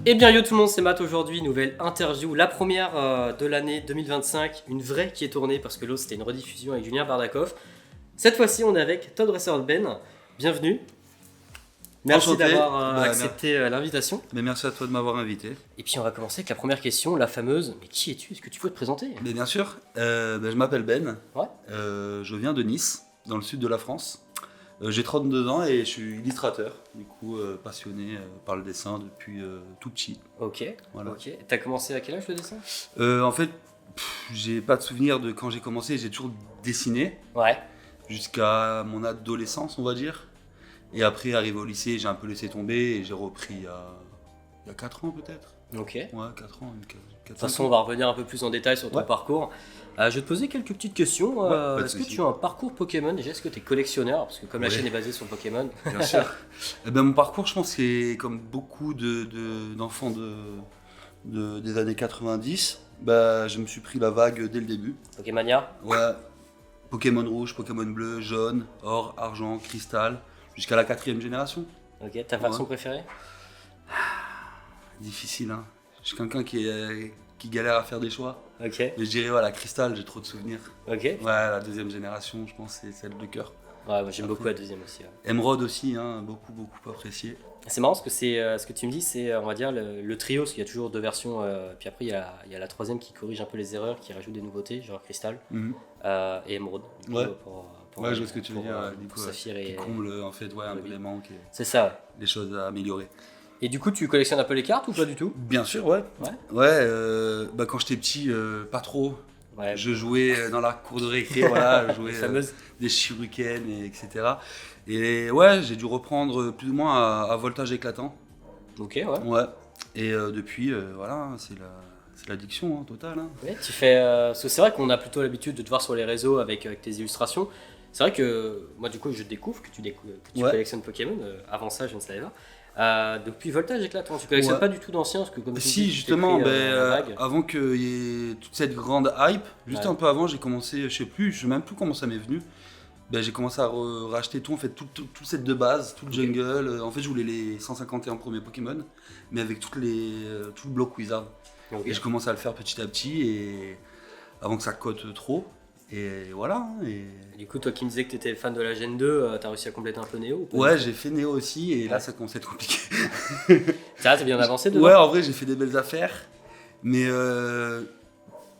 Eh bien yo tout le monde, c'est Matt aujourd'hui, nouvelle interview, la première de l'année 2025, une vraie qui est tournée parce que l'autre c'était une rediffusion avec Julien Bardakov. Cette fois-ci on est avec Todd Resserben, bienvenue. Merci Enchanté. d'avoir accepté l'invitation. Mais merci à toi de m'avoir invité. Et puis on va commencer avec la première question, la fameuse, mais qui es-tu? Est-ce que tu peux te présenter? Mais bien sûr, je m'appelle Ben, Ouais. Je viens de Nice, dans le sud de la France. J'ai 32 ans et je suis illustrateur, du coup passionné par le dessin depuis tout petit. Ok, Voilà. ok. T'as commencé à quel âge le dessin? En fait, j'ai pas de souvenir de quand j'ai commencé, j'ai toujours dessiné Ouais. jusqu'à mon adolescence, on va dire. Et après, arrivé au lycée, j'ai un peu laissé tomber et j'ai repris il y a 4 ans peut-être. Ok. Ouais, 4 ans. 4, De toute façon, on va revenir un peu plus en détail sur ton Ouais. parcours. Je vais te poser quelques petites questions. pas de Est-ce que souci. tu as un parcours Pokémon? Déjà, est-ce que tu es collectionneur? Parce que comme la Ouais. chaîne est basée sur Pokémon. Bien sûr. Mon parcours, je pense, c'est comme beaucoup d'enfants des années 90. Je me suis pris la vague dès le début. Pokémania? Ouais. Pokémon rouge, Pokémon bleu, jaune, or, argent, cristal, jusqu'à la 4e génération. Ok, ta version préférée? Difficile, hein. Je suis quelqu'un qui galère à faire des choix. Ok, Mais je dirais, la cristal, j'ai trop de souvenirs. ok. Ouais, la 2e génération, je pense, c'est celle de cœur. Ouais, moi j'aime beaucoup la deuxième aussi. Ouais. Emerald aussi, hein, beaucoup apprécié. C'est marrant parce que c'est ce que tu me dis, c'est on va dire le trio, parce qu'il y a toujours deux versions. Puis après, il y a la troisième qui corrige un peu les erreurs, qui rajoute des nouveautés, genre Crystal Mhm. et Emerald. Du coup, Ouais. pour, Ouais, je vois ce que tu veux pour, dire. euh, Du pour coup, Saphir qui et. comble en fait un peu oui. les manques et C'est ça, ouais. les choses à améliorer. Et du coup, tu collectionnes un peu les cartes ou pas du tout? Bien sûr, ouais. Ouais. Ouais, quand j'étais petit, pas trop. Ouais, Je jouais dans la cour de récré, voilà, je jouais les fameuses. des shurikens, etc. Et ouais, j'ai dû reprendre plus ou moins à voltage éclatant. Ok, ouais. Ouais. Et depuis, voilà, c'est l'addiction totale. Hein. Ouais, tu fais. Parce que c'est vrai qu'on a plutôt l'habitude de te voir sur les réseaux avec tes illustrations. C'est vrai que moi, du coup, je découvre que tu Ouais. collectionnes Pokémon. Avant ça, je ne savais pas. Depuis Voltage Éclatant, tu collectionnes Ouais. pas du tout d'anciens parce que comme tu Si, dis, tu t'es justement, pris, la vague. avant qu'il y ait toute cette grande hype, juste Ouais. un peu avant, j'ai commencé, je sais même plus comment ça m'est venu. J'ai commencé à racheter tout, en fait, tout le set de base, tout le Ok. jungle. En fait, je voulais les 151 premiers Pokémon, mais avec tout le bloc Wizard. Ok. Et je commence à le faire petit à petit, et avant que ça cote trop. Et voilà. Hein, et... Du coup, toi qui me disais que tu étais fan de la Gen 2, t'as réussi à compléter un peu Néo ou pas? Ouais, j'ai fait Néo aussi, et là, Ouais. ça commence à être compliqué. Ça, t'es bien avancé dedans? Ouais, en vrai, j'ai fait des belles affaires, mais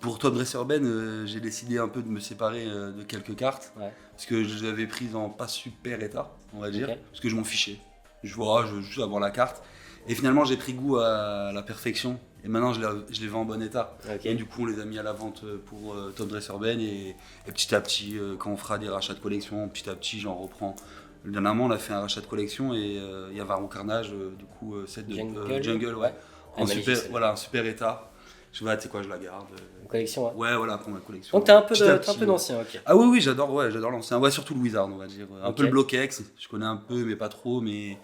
pour Todd Resserben, j'ai décidé un peu de me séparer de quelques cartes, Ouais. parce que je les avais prises en pas super état, on va dire, Ok. parce que je m'en fichais. Je veux juste avoir la carte. Et finalement, j'ai pris goût à la perfection, et maintenant, je les vends en bon état. Ok. Et du coup, on les a mis à la vente pour Todd Resserben, et petit à petit, quand on fera des rachats de collection, petit à petit, j'en reprends. Dernièrement, on a fait un rachat de collection, et il y a Varon Carnage, du coup, set de Jungle, ouais. Ah, En magnifique, super, celle-là. voilà, un super état. Je vais, tu sais quoi, je la garde. Une collection, ouais. Ouais, voilà, pour ma collection. Donc t'as un peu Petit à t'as un petit, peu d'ancien, ok. Ah oui, j'adore l'ancien. Ouais, surtout le Wizard, on va dire. Un Ok. peu le Block-X, je connais un peu, mais pas trop, mais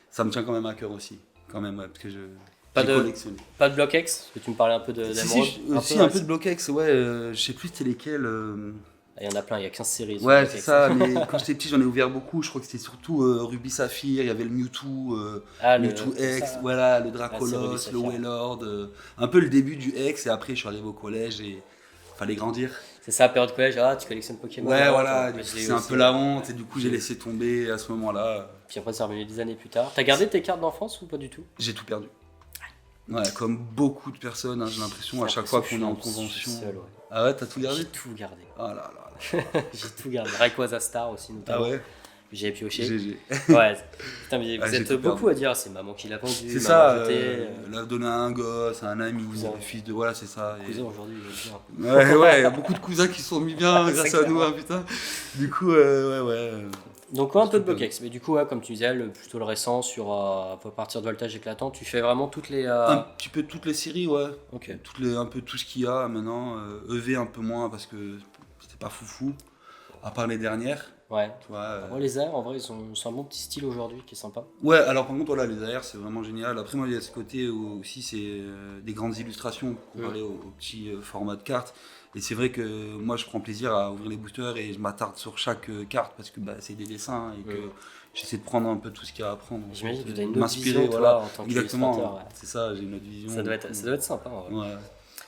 ça me tient quand même à cœur aussi. Quand même, ouais, parce que j'ai collectionné. Pas de Block X, parce que tu me parlais un peu de Si, d'Emerald. un peu de Block-X, ouais, je sais plus c'était lesquels. Il y en a plein, il y a 15 séries. sur Ouais, Block c'est X. ça, mais quand j'étais petit, j'en ai ouvert beaucoup. Je crois que c'était surtout Ruby Saphir, il y avait le Mewtwo, Mewtwo c'est X, ça. voilà, le c'est Ruby Dracolos, le Saphir. Wailord, un peu le début du X, et après je suis arrivé au collège et fallait grandir. C'est ça, période collège, tu collectionnes Pokémon. Ouais, non, voilà, je l'ai c'est eu un aussi, peu la ouais. honte, et du coup j'ai laissé tomber à ce moment-là. Puis après, c'est revenu des années plus tard. T'as gardé tes cartes d'enfance ou pas du tout? J'ai tout perdu. Ouais, comme beaucoup de personnes, hein, j'ai l'impression, à chaque fois qu'on est en convention. Seul, ouais. Ah ouais, t'as tout J'ai gardé? tout gardé. Ah là là. J'ai tout gardé. Rayquaza Star aussi, Ah notamment. ouais? J'ai pioché. GG. Ouais. Putain, mais Ah, vous j'ai êtes tout beaucoup à dire, c'est maman qui l'a vendu, C'est maman ça, jetée, l'a donné à un gosse, à un ami, Cousin. le fils de. Voilà, c'est ça. et- cousin aujourd'hui, je veux dire. Ouais, il y a beaucoup de cousins qui se sont mis bien C'est grâce à clair. nous, hein, putain. Du coup, ouais. Donc ouais, un peu de Super. Block X, mais du coup, ouais, comme tu disais, plutôt le récent sur à partir de Voltage Éclatant, tu fais vraiment toutes les. Un petit peu toutes les séries, ouais. Ok. Un peu tout ce qu'il y a maintenant. EV un peu moins parce que c'était pas foufou. À part les dernières, Ouais. tu vois. Moi, les airs, en vrai, ils ont un bon petit style aujourd'hui qui est sympa. Ouais, alors par contre, voilà, les AR, c'est vraiment génial. Après, moi, il y a ce côté où aussi, c'est des grandes illustrations comparé au petit format de carte. Et c'est vrai que moi, je prends plaisir à ouvrir les boosters et je m'attarde sur chaque carte parce que c'est des dessins et que j'essaie de prendre un peu tout ce qu'il y a à prendre. J'imagine que tu as une autre vision, toi, en tant Exactement, qu'illustrateur. c'est ça, j'ai une autre vision. Ça doit être sympa. Ouais.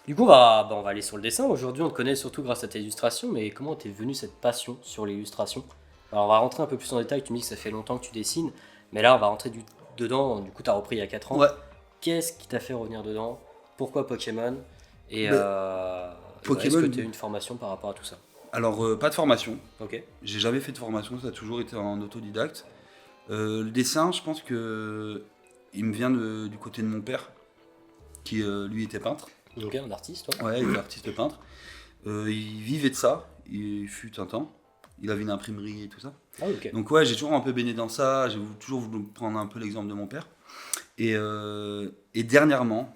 Du coup, on va aller sur le dessin. Aujourd'hui, on te connaît surtout grâce à tes illustrations, mais comment t'es venu cette passion sur l'illustration? Alors, on va rentrer un peu plus en détail. Tu me dis que ça fait longtemps que tu dessines, mais là, on va rentrer dedans. Du coup, tu as repris il y a 4 ans. Ouais. Qu'est-ce qui t'a fait revenir dedans? Pourquoi Pokémon? Et Pokémon, est-ce que tu as eu une formation par rapport à tout ça? Alors, pas de formation. Ok. J'ai jamais fait de formation, ça a toujours été en autodidacte. Le dessin, je pense que il me vient du côté de mon père, qui lui était peintre. Donc un artiste, toi? Ouais, il était artiste peintre. Il vivait de ça, il fut un temps. Il avait une imprimerie et tout ça. Ah, ok. Donc ouais, j'ai toujours un peu baigné dans ça, j'ai toujours voulu prendre un peu l'exemple de mon père. Et dernièrement,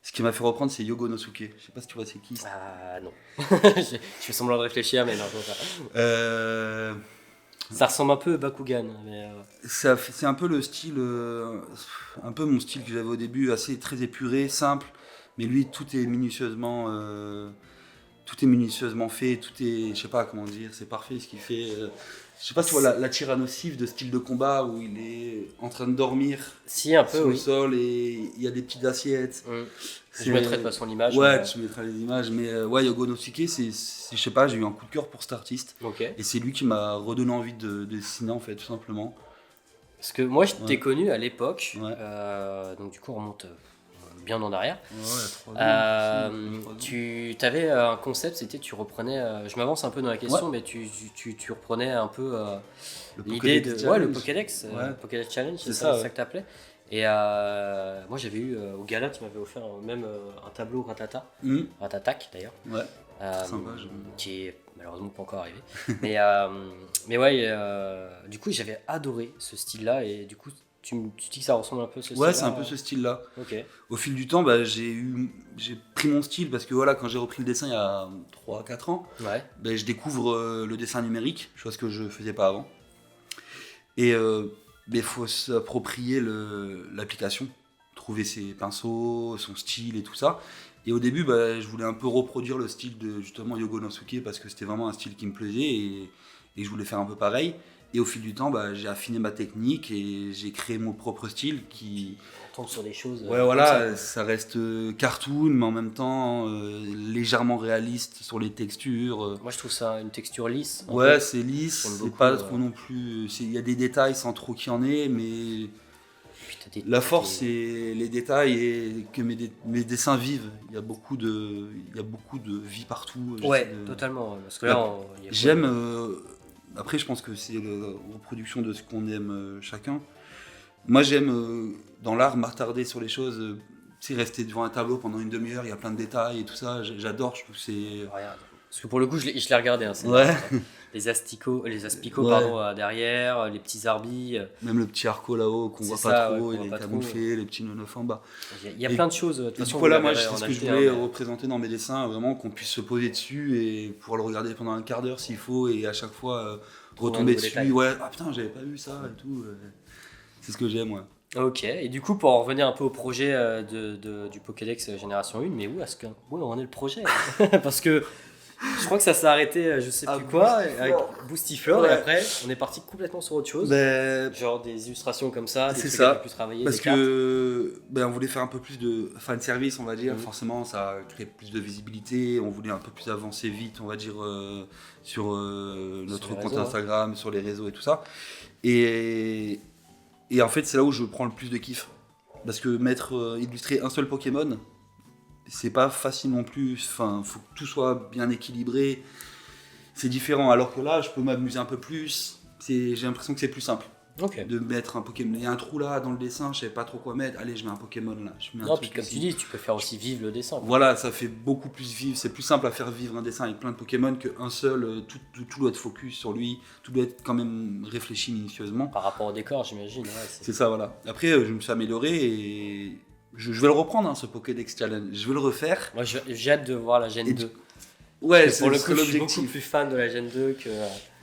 ce qui m'a fait reprendre, c'est Yogo Nosuke. Je sais pas si tu vois c'est qui. Ah non. Je fais semblant de réfléchir, mais non, je vois pas. Ça ressemble un peu à Bakugan. Mais C'est un peu le style, un peu mon style que j'avais au début, assez très épuré, simple. Mais lui, tout est minutieusement fait, tout est, je sais pas comment dire, c'est parfait ce qu'il fait. Je sais pas si tu vois la Tyrannosif de style de combat où il est en train de dormir un peu, sur le sol et il y a des petites assiettes. Je mettrai de toute façon l'image. Ouais, tu mettras les images. Mais ouais, Yogo Nosuke, je sais pas, j'ai eu un coup de cœur pour cet artiste. Okay. Et c'est lui qui m'a redonné envie de dessiner en fait, tout simplement. Parce que moi, je t'ai connu à l'époque, donc du coup, on remonte bien en arrière. Tu avais un concept, c'était tu reprenais, je m'avance un peu dans la question, mais tu reprenais un peu l'idée de le Pokédex, Pokédex Challenge, c'est ça que t'appelais. Et moi j'avais eu au gala, tu m'avais offert même un tableau Ratatac d'ailleurs, sympa, qui est malheureusement pas encore arrivé. mais ouais, du coup j'avais adoré ce style-là et du coup tu dis que ça ressemble un peu à ce style-là. Ouais, c'est un peu ce style-là. Okay. Au fil du temps, j'ai pris mon style parce que voilà, quand j'ai repris le dessin il y a 3-4 ans, je découvre le dessin numérique, chose que je faisais pas avant. Et il faut s'approprier l'application, trouver ses pinceaux, son style et tout ça. Et au début, je voulais un peu reproduire le style de justement Yogo Nosuke parce que c'était vraiment un style qui me plaisait et je voulais faire un peu pareil. Et au fil du temps, j'ai affiné ma technique et j'ai créé mon propre style qui... On tombe sur des choses... Ouais, voilà, ça reste cartoon, mais en même temps légèrement réaliste sur les textures. Moi, je trouve ça une texture lisse. Ouais, c'est lisse, c'est pas trop non plus... Il y a des détails sans trop qu'il y en ait, mais... La force, c'est les détails et que mes dessins vivent. Il y a beaucoup de vie partout. Totalement. Parce que là, j'aime... Après, je pense que c'est la reproduction de ce qu'on aime chacun. Moi, j'aime, dans l'art, m'attarder sur les choses. Rester devant un tableau pendant une demi-heure, il y a plein de détails et tout ça. J'adore, je trouve que c'est... Regarde. Parce que pour le coup, je l'ai regardé. Les aspicots derrière, les petits arbis. Même le petit arco là-haut qu'on voit pas trop, il est camouflé, les petits nonofs en bas. Il y a plein de choses. De toute façon, moi, c'est ce que je voulais représenter dans mes dessins, vraiment qu'on puisse se poser dessus et pouvoir le regarder pendant un quart d'heure s'il faut et à chaque fois retomber dessus. Putain, j'avais pas vu ça et tout. C'est ce que j'aime, ouais. Ok, et du coup, pour en revenir un peu au projet du Pokédex Génération 1, mais où en est le projet? Parce que je crois que ça s'est arrêté, je sais plus quoi, avec Boostiflore, et après, on est parti complètement sur autre chose. Genre des illustrations comme ça, des trucs un peu plus travaillés. Parce que on voulait faire un peu plus de fan service, on va dire. Forcément, ça crée plus de visibilité. On voulait un peu plus avancer vite, on va dire, sur notre compte Instagram, sur les réseaux et tout ça. Et en fait, c'est là où je prends le plus de kiff. Parce que illustrer un seul Pokémon, c'est pas facile non plus, faut que tout soit bien équilibré, c'est différent, alors que là je peux m'amuser un peu plus, j'ai l'impression que c'est plus simple de mettre un Pokémon, il y a un trou là dans le dessin, je savais pas trop quoi mettre, allez je mets un Pokémon là, puis comme tu dis, tu peux faire aussi vivre le dessin. Voilà, ça fait beaucoup plus vivre, c'est plus simple à faire vivre un dessin avec plein de Pokémon qu'un seul, tout doit être focus sur lui, tout doit être quand même réfléchi minutieusement. Par rapport au décor, j'imagine. C'est ça, voilà. Après je me suis amélioré et... Je vais le reprendre, ce Pokédex Challenge. Je vais le refaire. Moi, j'ai hâte de voir la Gen 2. Ouais, c'est pour le coup, l'objectif. Je suis beaucoup plus fan de la Gen 2 que...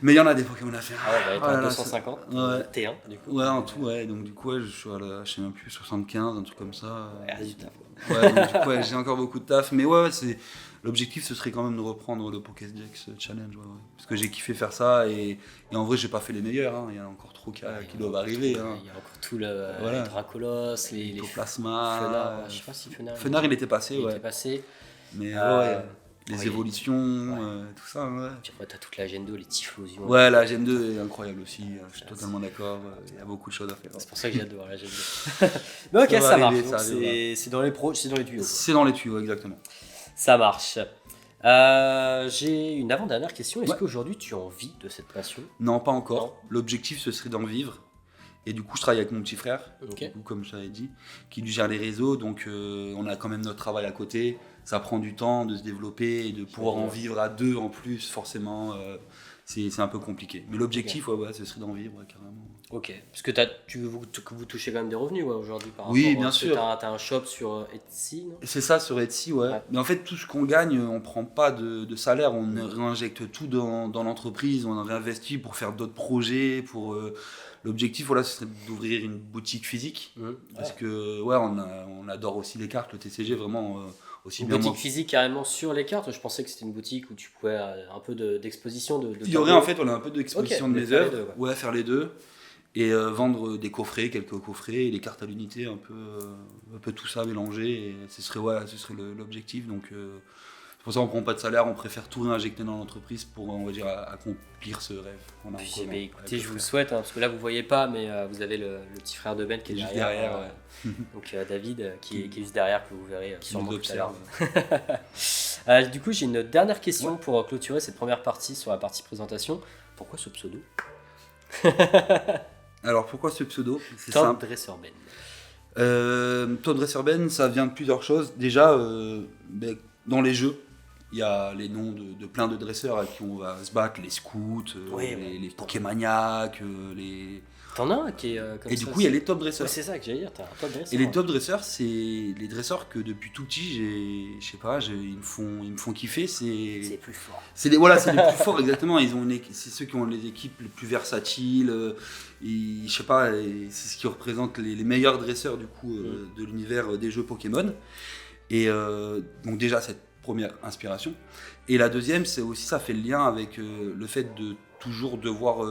Mais il y en a des Pokémon à faire. Ah ouais, 250, T1 du coup. Ouais, en tout, donc du coup, je suis à je sais même plus, 75, un truc comme ça. Du taf. Ouais, donc, du coup, j'ai encore beaucoup de taf. Mais c'est L'objectif, ce serait quand même de reprendre le Pokédex Challenge, parce que j'ai kiffé faire ça, et en vrai, j'ai pas fait les meilleurs, hein. Il y en a encore trop qui doivent arriver. Il y a encore tout les Dracolos, les Plasma. Fenard, je sais pas si Fenard. Fenard, il était passé, il était passé. Mais les évolutions, tout ça, ouais. Puis après, t'as toute la Gen 2, les Typhlosions. Ouais, la Gen 2 est incroyable aussi, je suis totalement d'accord, il y a beaucoup de choses à faire. C'est pour ça que j'ai hâte de voir la Gen 2. Mais ok, ça marche, c'est dans les tuyaux. C'est dans les tuyaux, exactement. Ça marche. J'ai une avant-dernière question, est-ce qu'aujourd'hui tu en vis de cette passion ? Non, pas encore. L'objectif, ce serait d'en vivre. Et du coup, je travaille avec mon petit frère, du coup, comme je t'avais dit, qui lui gère les réseaux. Donc, on a quand même notre travail à côté. Ça prend du temps de se développer et de pouvoir en vivre à deux en plus, forcément. C'est un peu compliqué. Mais l'objectif, ce serait d'en vivre, carrément. Ok, parce que vous touchez quand même des revenus aujourd'hui par rapport. Oui, bien sûr. T'as un shop sur Etsy, non ? C'est ça, sur Etsy, ouais. Mais en fait, tout ce qu'on gagne, on prend pas de salaire. On réinjecte tout dans l'entreprise. On en réinvestit pour faire d'autres projets, pour... L'objectif, ce serait d'ouvrir une boutique physique, parce que on adore aussi les cartes, le TCG vraiment aussi une bien. Une boutique physique carrément sur les cartes. Je pensais que c'était une boutique où tu pouvais un peu d'exposition de Il y aurait en fait, on a un peu d'exposition de mes œuvres, faire les deux et vendre des coffrets, quelques coffrets et les cartes à l'unité, un peu tout ça mélangé. Et ce serait l'objectif. Donc c'est pour ça qu'on prend pas de salaire, on préfère tout réinjecter dans l'entreprise pour, on va dire, accomplir ce rêve. Écoutez, je vous le souhaite, parce que là vous voyez pas, mais vous avez le petit frère de Ben qui est juste derrière. Donc David qui est juste derrière, que vous verrez sûrement tout à l'heure. Du coup, j'ai une dernière question pour clôturer cette première partie sur la partie présentation. Pourquoi ce pseudo ? Alors pourquoi ce pseudo ? C'est Todd Dresser Ben. Todd Dresser Ben, ça vient de plusieurs choses. Déjà, dans les jeux, il y a les noms de plein de dresseurs avec qui on va se battre, les scouts, les Pokémaniacs, les... T'en as un qui est comme ça. Et du coup, il y a les top dresseurs. Ouais, c'est ça que j'allais dire, t'as un top dresseur. Et les top dresseurs, c'est les dresseurs que depuis tout petit, ils me font kiffer. C'est plus fort. C'est les plus forts, exactement. C'est ceux qui ont les équipes les plus versatiles. C'est ce qui représente les meilleurs dresseurs du coup de l'univers des jeux Pokémon. Et donc déjà cette première inspiration. Et la deuxième, c'est aussi, ça fait le lien avec le fait de toujours devoir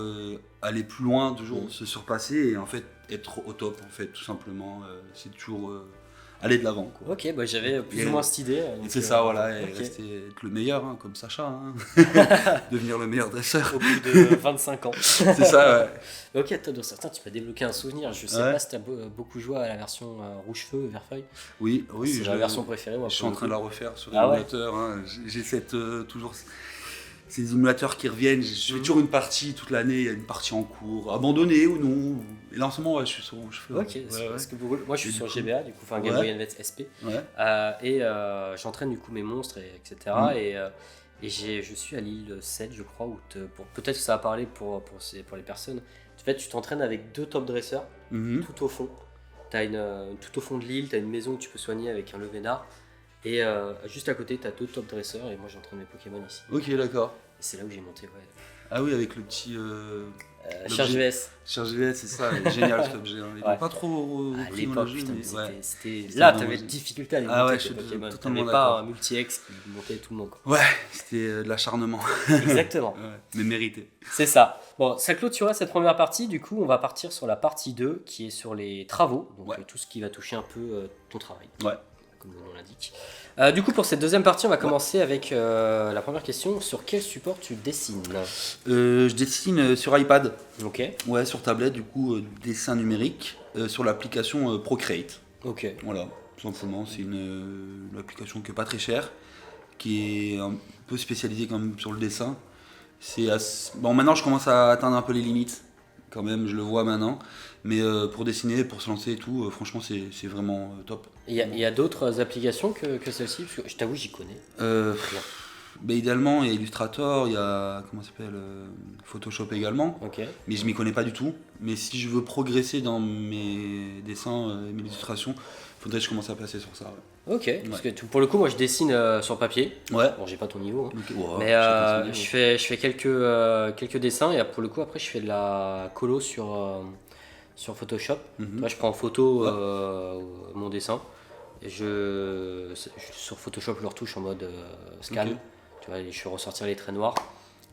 aller plus loin, toujours se surpasser et en fait être au top, en fait, tout simplement. C'est toujours aller de l'avant, quoi. Ok, j'avais plus ou moins cette idée. C'est ça, et rester être le meilleur, comme Sacha, devenir le meilleur dresseur. Au bout de 25 ans. C'est ça, ouais. Ok, Todd Dresser, tu peux débloquer un souvenir. Je sais pas si tu as beaucoup joué à la version rouge feu, vert feuille. Oui. C'est la version préférée. Moi, je suis en train de la refaire sur l'émulateur. J'ai toujours ces émulateurs qui reviennent. Je fais toujours une partie toute l'année. Il y a une partie en cours, abandonnée ou non. Et là en ce moment, je suis sur rouge feu. Ok, parce que moi je suis sur GBA, du coup, Game Boy Advance SP. Et j'entraîne du coup mes monstres, etc. Et je suis à l'île 7, je crois, où peut-être que ça va parler pour les personnes. En fait, tu t'entraînes avec 2 top dresseurs, tout au fond. Tout au fond de l'île, tu as une maison que tu peux soigner avec un levénard. Et juste à côté, tu as 2 top dresseurs, et moi j'entraîne mes Pokémon ici. Ok, d'accord. Et c'est là où j'ai monté, Ah oui, avec le petit... Charge VS. Charge VS, c'est ça, génial cet objet. Il n'est pas trop à l'époque, putain, c'était là, t'avais des difficultés à les monter, je suis Pokémon. totalement d'accord. Pas un multi-ex qui montait tout le monde, quoi. Ouais, c'était de l'acharnement. Exactement. Mais mérité. C'est ça. Bon, ça clôturera cette première partie. Du coup, on va partir sur la partie 2 qui est sur les travaux. Donc, tout ce qui va toucher un peu ton travail. Ouais. Comme le nom l'indique. Du coup, pour cette deuxième partie, on va commencer avec la première question. Sur quel support tu dessines ? Je dessine sur iPad. Ok. Ouais, sur tablette, du coup, dessin numérique, sur l'application Procreate. Ok. Voilà, tout simplement. C'est une application qui n'est pas très chère, qui est un peu spécialisée quand même sur le dessin. Maintenant, je commence à atteindre un peu les limites, quand même, je le vois maintenant. Mais pour dessiner, pour se lancer et tout, franchement, c'est vraiment top. Il y a d'autres applications que celle-ci ? Parce que je t'avoue, j'y connais. Idéalement, il y a Illustrator, il y a Photoshop également. Okay. Mais je m'y connais pas du tout. Mais si je veux progresser dans mes dessins et mes illustrations, il faudrait que je commence à passer sur ça. Ouais. Ok, parce que pour le coup, moi je dessine sur papier. Ouais. Bon, j'ai pas ton niveau, okay. Wow, mais je fais quelques dessins et pour le coup, après, je fais de la colo sur Photoshop. Moi, je prends en photo mon dessin Sur Photoshop, je le retouche en mode scan. Ok. Tu vois, je fais ressortir les traits noirs.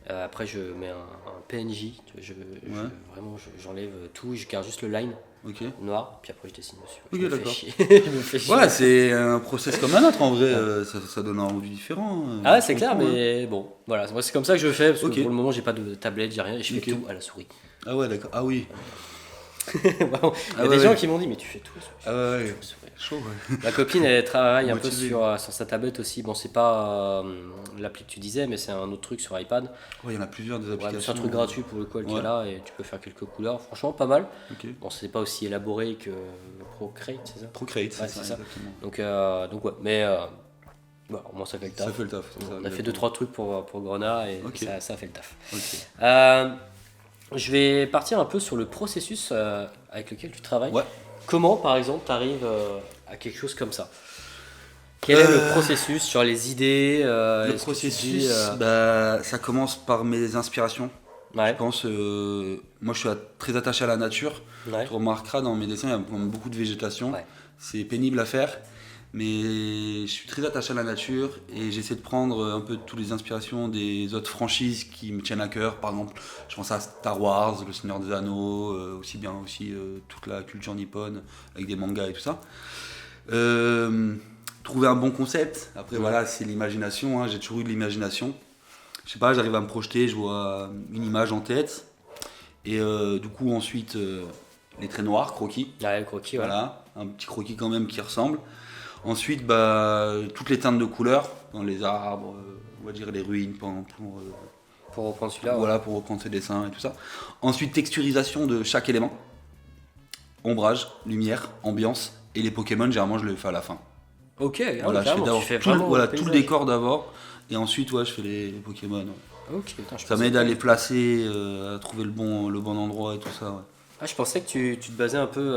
Après, je mets un PNJ. Tu vois, vraiment, j'enlève tout. Je garde juste le line Ok. noir. Puis après, je dessine dessus. Ok, Je me fais d'accord. chier. Je me fais chier. Ouais, c'est un process comme un autre en vrai, ça donne un rendu différent. Ah ouais, c'est je clair, comprends, hein. mais bon, voilà. Moi, c'est comme ça que je fais. Parce que Ok. pour le moment, j'ai pas de tablette, j'ai rien. Et je fais Ok. tout à la souris. Ah ouais, d'accord. Ah oui. Vraiment. Il y a Ah des ouais, gens ouais. qui m'ont dit, mais tu fais tout. Ah ouais, ouais. Je fais tout. Chaud, ouais. Ma copine, elle travaille un peu Motivé. sur sa tablette aussi. Bon, c'est pas l'appli que tu disais, mais c'est un autre truc sur iPad. Ouais, il y en a plusieurs des Ouais, mais applications. c'est un truc gratuit pour le coup, elle qui est Ouais. là et tu peux faire quelques couleurs. Franchement, pas mal. Ok. Bon, c'est pas aussi élaboré que le Procreate, c'est ça? Procreate, Ouais, c'est c'est ça, ça. exactement. Donc ouais, mais voilà, au moins ça fait le taf. Ça fait le taf. c'est ça, On a fait exactement. 2-3 trucs pour Grenat et Ok. ça fait le taf. Ok. Je vais partir un peu sur le processus avec lequel tu travailles. Ouais. Comment, par exemple, tu arrives à quelque chose comme ça? Quel est le processus sur les idées Le est-ce que tu processus, dis, ça commence par mes inspirations. Ouais, Je pense, moi je suis très attaché à la nature. ouais. Tu remarqueras dans mes dessins, il y a quand même beaucoup de végétation. Ouais. C'est pénible à faire, mais je suis très attaché à la nature et j'essaie de prendre un peu toutes les inspirations des autres franchises qui me tiennent à cœur. Par exemple, je pense à Star Wars, Le Seigneur des Anneaux, aussi bien aussi toute la culture nippone avec des mangas et tout ça. Trouver un bon concept, après voilà, c'est l'imagination, hein, j'ai toujours eu de l'imagination. Je sais pas, j'arrive à me projeter, je vois une image en tête. Et du coup, ensuite, les traits noirs, croquis. Ouais, le croquis, ouais. Voilà, un petit croquis quand même qui ressemble. Ensuite, toutes les teintes de couleurs, dans les arbres, on va dire les ruines, Pour reprendre celui-là. Ouais. voilà, pour reprendre ces dessins et tout ça. Ensuite, texturisation de chaque élément. Ombrage, lumière, ambiance. Et les Pokémon, généralement, je les fais à la fin. Ok, Voilà, je fais carrément, d'abord tu fais tout, le- vraiment voilà, le tout le paysage. décor d'abord. Et ensuite, ouais, je fais les Pokémon. Ouais. Ok, putain, je Ça pensais m'aide à que- les placer, à trouver le bon endroit et tout ça. Ouais. Ah, je pensais que tu te basais un peu,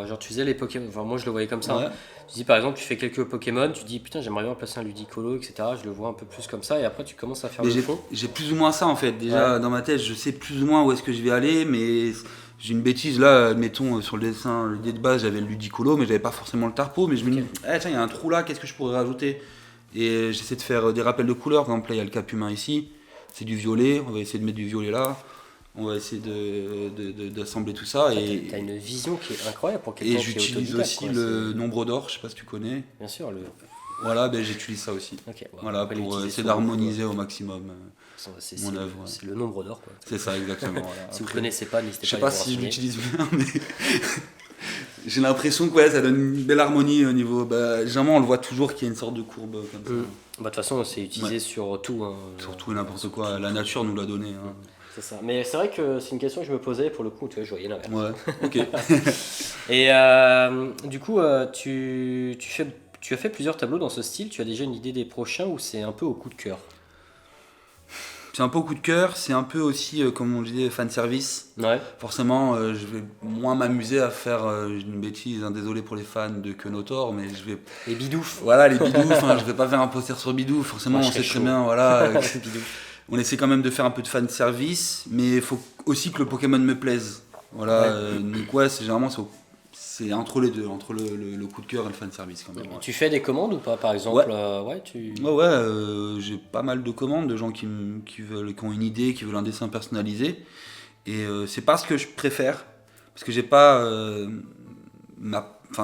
genre tu faisais les Pokémon, enfin moi je le voyais comme ça. Ouais. Hein. Tu dis par exemple tu fais quelques Pokémon, tu dis putain j'aimerais bien placer un Ludicolo, etc. Je le vois un peu plus comme ça et après tu commences à faire Mais le fond. j'ai plus ou moins ça en fait. Déjà dans ma tête, je sais plus ou moins où est-ce que je vais aller, mais j'ai une bêtise là. Admettons sur le dessin, l'idée de base, j'avais le Ludicolo, mais j'avais pas forcément le Tarpo. Mais je me dis, tiens, il y a un trou là, qu'est-ce que je pourrais rajouter? Et j'essaie de faire des rappels de couleurs. Par exemple, là, il y a le cap humain ici, c'est du violet. On va essayer de mettre du violet là. On va essayer d'assembler tout ça. Et, T'as une vision qui est incroyable pour et quelqu'un qui est j'utilise autodidacte, aussi quoi, le c'est- nombre d'or, je sais pas si tu connais. Bien sûr, le. Voilà, j'utilise ça aussi. Ok, ouais, Voilà, on peut pour l'utiliser essayer sur beaucoup, d'harmoniser au maximum c'est mon le- œuvre. Ouais. c'est le nombre d'or quoi. C'est ça, exactement. Voilà. Si vous ne Après, connaissez pas, n'hésitez je sais pas à pas aller vous si je renseigner. l'utilise bien, mais j'ai l'impression que ouais, ça donne une belle harmonie au niveau. Généralement, on le voit toujours qu'il y a une sorte de courbe comme ça. Bah, de toute façon, c'est utilisé Ouais. sur tout. Hein, Surtout n'importe quoi, la nature nous l'a donné. Hein. C'est ça. Mais c'est vrai que c'est une question que je me posais pour le coup, tu vois, je voyais l'inverse. Ouais, ok. Et du coup, tu as fait plusieurs tableaux dans ce style. Tu as déjà une idée des prochains ou c'est un peu au coup de cœur? C'est un peu au coup de cœur, c'est un peu aussi, comme on disait, fan service. Ouais. Forcément, je vais moins m'amuser à faire une bêtise, hein, désolé pour les fans de Kenotor, mais je vais. Les bidoufs. Voilà, les bidous, je vais pas faire un poster sur bidou, forcément, Moi, je on sait serais très chaud. bien, voilà. Bidouf. On essaie quand même de faire un peu de fan service, mais il faut aussi que le Pokémon me plaise. Voilà, Ouais. donc ouais, généralement c'est entre les deux, entre le coup de cœur et le fan service quand même. Ouais, Tu fais des commandes ou pas, par exemple? Ouais, j'ai pas mal de commandes de gens qui ont une idée, qui veulent un dessin personnalisé. Et c'est pas ce que je préfère, parce que j'ai pas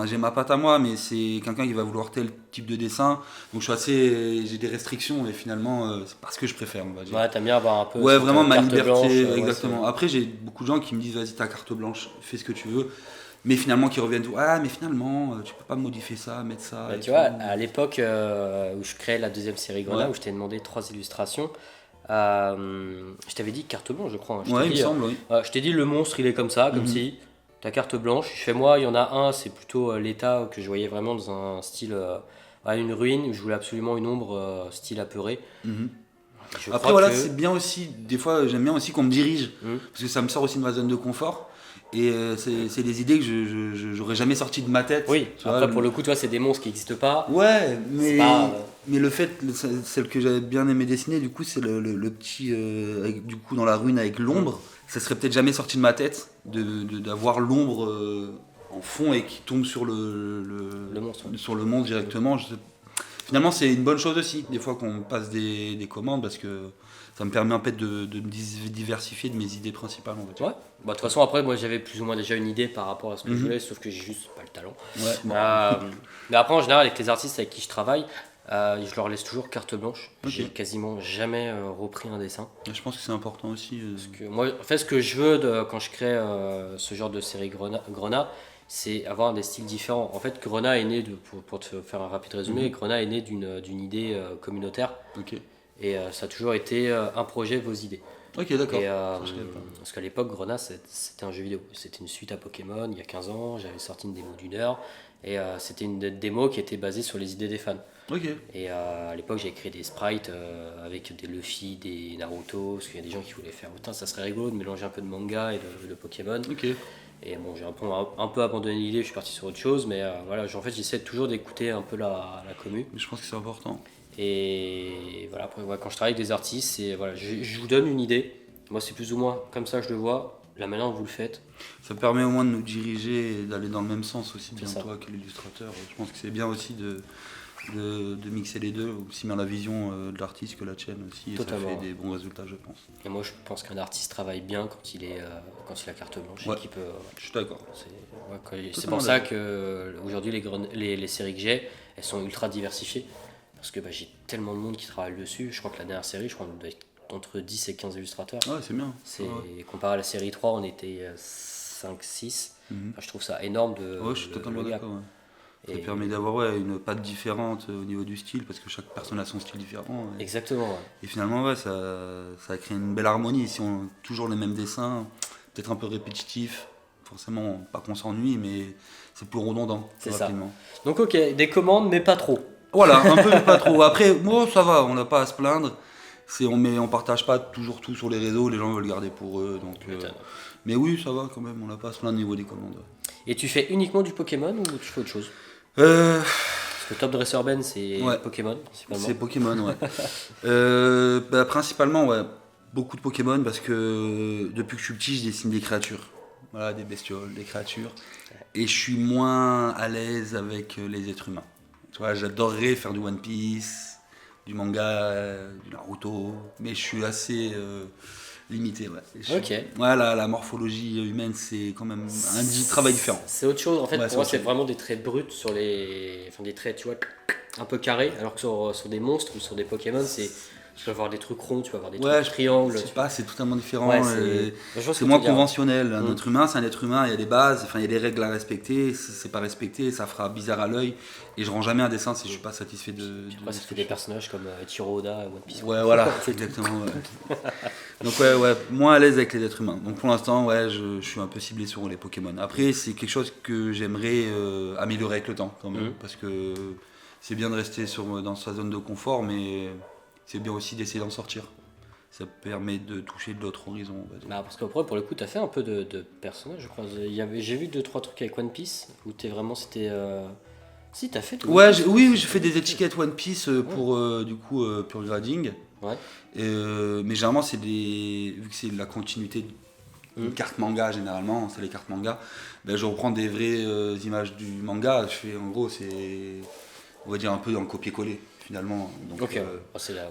j'ai ma patte à moi, mais c'est quelqu'un qui va vouloir tel type de dessin. Donc j'ai des restrictions, et finalement, c'est pas ce que je préfère, on va dire. Ouais, t'aimes bien avoir un peu. Ouais, cette vraiment ma carte liberté, blanche, exactement. Après, j'ai beaucoup de gens qui me disent, vas-y, ta carte blanche, fais ce que tu veux. Mais finalement, qui reviennent, mais finalement, tu peux pas modifier ça, mettre ça. Bah, et tu tout. vois, à l'époque où je créais la deuxième série Grenat, Ouais. où je t'ai demandé 3 illustrations, je t'avais dit carte blanche, je crois. Hein. Je Ouais, t'ai il me dit, semble, oui. je t'ai dit le monstre, il est comme ça, comme Mhm. si ta carte blanche. Je fais moi, il y en a un, c'est plutôt l'état que je voyais vraiment dans un style, une ruine, où je voulais absolument une ombre style apeuré. Mhm. Je Après, crois voilà, que- c'est bien aussi, des fois, j'aime bien aussi qu'on me dirige, Mhm. parce que ça me sort aussi de ma zone de confort. Et c'est des idées que j'aurais jamais sorti de ma tête. Oui, tu après vois, pour le coup, toi, c'est des monstres qui n'existent pas. Ouais, C'est mais, pas, mais le fait, celle que j'avais bien aimé dessiner, du coup, c'est le petit, du coup, dans la ruine avec l'ombre. Ça serait peut-être jamais sorti de ma tête d'avoir l'ombre en fond et qui tombe sur le monstre. sur le monstre directement. Finalement, c'est une bonne chose aussi, des fois qu'on passe des commandes, parce que ça me permet un peu de me diversifier de mes idées principales. En fait. Ouais. De toute façon, après, moi j'avais plus ou moins déjà une idée par rapport à ce que je voulais, sauf que j'ai juste pas le talent. Ouais, bon. Mais après, en général, avec les artistes avec qui je travaille, je leur laisse toujours carte blanche. Okay. J'ai quasiment jamais repris un dessin. Je pense que c'est important aussi. Parce que moi, en fait, ce que je veux quand je crée ce genre de série Grenat, c'est avoir des styles différents. En fait, Grenat est né, pour te faire un rapide résumé, Grenat est né d'une idée communautaire. Ok. Et ça a toujours été un projet, vos idées. Ok, d'accord. Parce qu'à l'époque, Grenat, c'était un jeu vidéo. C'était une suite à Pokémon, il y a 15 ans. J'avais sorti une démo d'1 heure. Et c'était une démo qui était basée sur les idées des fans. Ok. Et à l'époque, j'ai créé des sprites avec des Luffy, des Naruto. Parce qu'il y a des gens qui voulaient faire, putain, ça serait rigolo de mélanger un peu de manga et de Pokémon. Ok. Et bon, j'ai un peu abandonné l'idée, je suis parti sur autre chose. Mais voilà, en fait, j'essaie toujours d'écouter un peu la commu. Je pense que c'est important. Et voilà, après, quand je travaille avec des artistes, voilà, je vous donne une idée. Moi, c'est plus ou moins comme ça que je le vois. La manière dont vous le faites. Ça permet au moins de nous diriger et d'aller dans le même sens aussi, bien ça. toi que l'illustrateur. Je pense que c'est bien aussi de mixer les deux, aussi bien la vision de l'artiste que la tienne aussi. Et Totalement. ça fait des bons résultats, je pense. Et moi, je pense qu'un artiste travaille bien quand il a carte blanche. Ouais. Et qu'il peut, je suis d'accord. C'est pour ça que aujourd'hui les séries que j'ai, elles sont ultra diversifiées. Parce que j'ai tellement de monde qui travaille dessus. Je crois que la dernière série, on doit être entre 10 et 15 illustrateurs. Ouais, c'est bien. Comparé à la série 3, on était 5-6. Je trouve ça énorme de. Ouais, je suis totalement d'accord. Ouais. Ça permet d'avoir une patte différente au niveau du style, parce que chaque personne a son style différent. Exactement. Ouais. Et finalement, ça a créé une belle harmonie. Si on a toujours les mêmes dessins, peut-être un peu répétitifs, forcément, pas qu'on s'ennuie, mais c'est plus redondant. C'est ça. Donc, ok, des commandes, mais pas trop. Voilà, un peu, mais pas trop. Après, moi, ça va, on n'a pas à se plaindre. On partage pas toujours tout sur les réseaux, les gens veulent garder pour eux. Donc, mais oui, ça va quand même, on n'a pas à se plaindre au niveau des commandes. Et tu fais uniquement du Pokémon ou tu fais autre chose Parce que Top Dresser Ben, c'est Pokémon principalement. C'est Pokémon, ouais. Principalement, ouais, beaucoup de Pokémon parce que depuis que je suis petit, je dessine des créatures. Voilà, des bestioles, des créatures. Et je suis moins à l'aise avec les êtres humains. Tu vois, j'adorerais faire du One Piece, du manga, du Naruto, mais je suis assez limité. Ouais. Ok. Voilà, la morphologie humaine, c'est quand même un travail différent. C'est autre chose. En fait, pour moi, c'est okay. vraiment des traits bruts sur des traits, tu vois, un peu carrés, alors que sur des monstres ou sur des Pokémon, tu vas avoir des trucs ronds, tu vas avoir des trucs triangles. Je sais pas, c'est totalement différent. Ouais, c'est moins conventionnel. Un être humain, c'est un être humain, il y a des bases, il y a des règles à respecter. Si c'est pas respecté, ça fera bizarre à l'œil. Et je rends jamais un dessin si je suis pas satisfait de. Ça fait des personnages comme Ichiro Oda, One Piece. Ouais, voilà, exactement. Ouais. Donc ouais, moins à l'aise avec les êtres humains. Donc pour l'instant, ouais, je suis un peu ciblé sur les Pokémon. Après, c'est quelque chose que j'aimerais améliorer avec le temps, quand même, parce que c'est bien de rester dans sa zone de confort, mais c'est bien aussi d'essayer d'en sortir. Ça permet de toucher d'autres horizons. Parce qu'après, pour le coup, tu as fait un peu de personnages, je crois. J'ai vu 2-3 trucs avec One Piece où c'était. Si, t'as fait tout. Ouais, oui, j'ai fait des étiquettes One Piece pour Pure Grading. Ouais. Mais généralement, vu que c'est la continuité d'une carte manga, généralement, c'est les cartes manga, je reprends des vraies images du manga. Je fais, en gros, on va dire un peu dans le copier-coller. Finalement. Donc,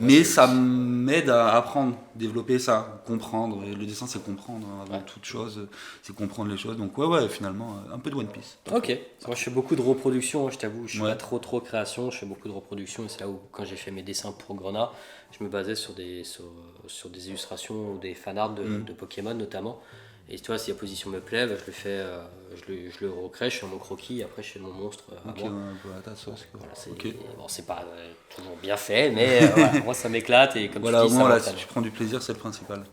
mais ça m'aide à apprendre, développer ça, comprendre. Et le dessin, c'est comprendre avant toute chose, c'est comprendre les choses. Donc ouais, finalement, un peu de One Piece. Ok. Moi, je fais beaucoup de reproductions, je t'avoue. Je suis pas trop création, je fais beaucoup de reproductions. Et c'est là où, quand j'ai fait mes dessins pour Grenat, je me basais sur des illustrations ou des fanarts de Pokémon notamment. Et tu vois, si la position me plaît, je le fais, je le recrée, je fais mon croquis, et après je fais mon monstre. C'est pas toujours bien fait, mais moi ça m'éclate et comme tu dis, au moins, si tu prends du plaisir, c'est le principal.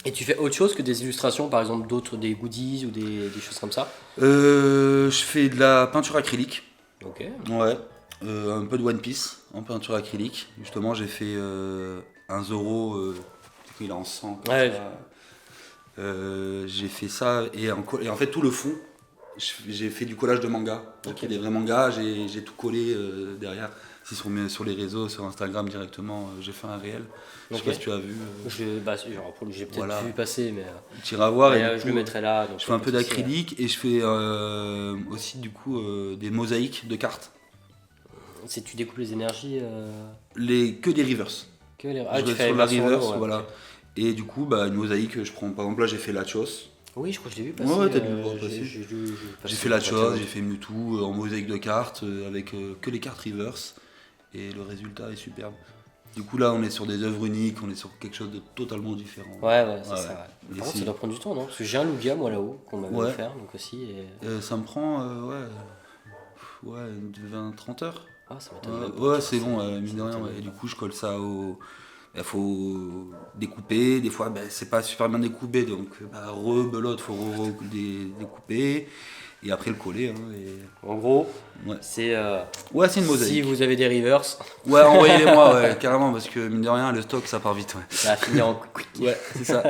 Et tu fais autre chose que des illustrations, par exemple des goodies ou des choses comme ça Je fais de la peinture acrylique. Ok. Ouais. Un peu de One Piece en peinture acrylique. Justement, j'ai fait un Zoro, il est en sang. J'ai fait ça et en fait tout le fond j'ai fait du collage de manga. Des vrais mangas, j'ai tout collé derrière Si sur les réseaux, sur Instagram directement, j'ai fait un réel. Je sais pas si tu as vu. J'ai peut-être vu passer, mais tu iras voir. Mais, je le mettrai là. Donc je fais un peu d'acrylique et je fais aussi du coup des mosaïques de cartes. Tu découpes les énergies Que des reverse. Tu fais sur la reverse, voilà. Okay. Et du coup, une mosaïque, je prends par exemple là j'ai fait Lachos. Oui, je crois que je l'ai vu passer. Ouais, t'as dû le voir passer. J'ai fait Lachos, j'ai fait Mewtwo en mosaïque de cartes avec que les cartes reverse et le résultat est superbe. Du coup là on est sur des œuvres uniques, on est sur quelque chose de totalement différent. Ouais, c'est ça. Ouais. Par contre ça doit prendre du temps, non? Parce que j'ai un Lugia moi là-haut qu'on m'avait offert donc aussi. Et... ça me prend 20-30 heures. Ah, ça m'étonne. Ouais, c'est bon, mine de rien. Et du coup je colle ça au... Il faut découper, des fois c'est pas super bien découpé, donc rebelote, il faut découper et après le coller. En gros, c'est c'est une mosaïque. Si vous avez des rivers, envoyez-les-moi carrément, parce que mine de rien, le stock ça part vite. Ça va finir en quick. Ouais, c'est ça.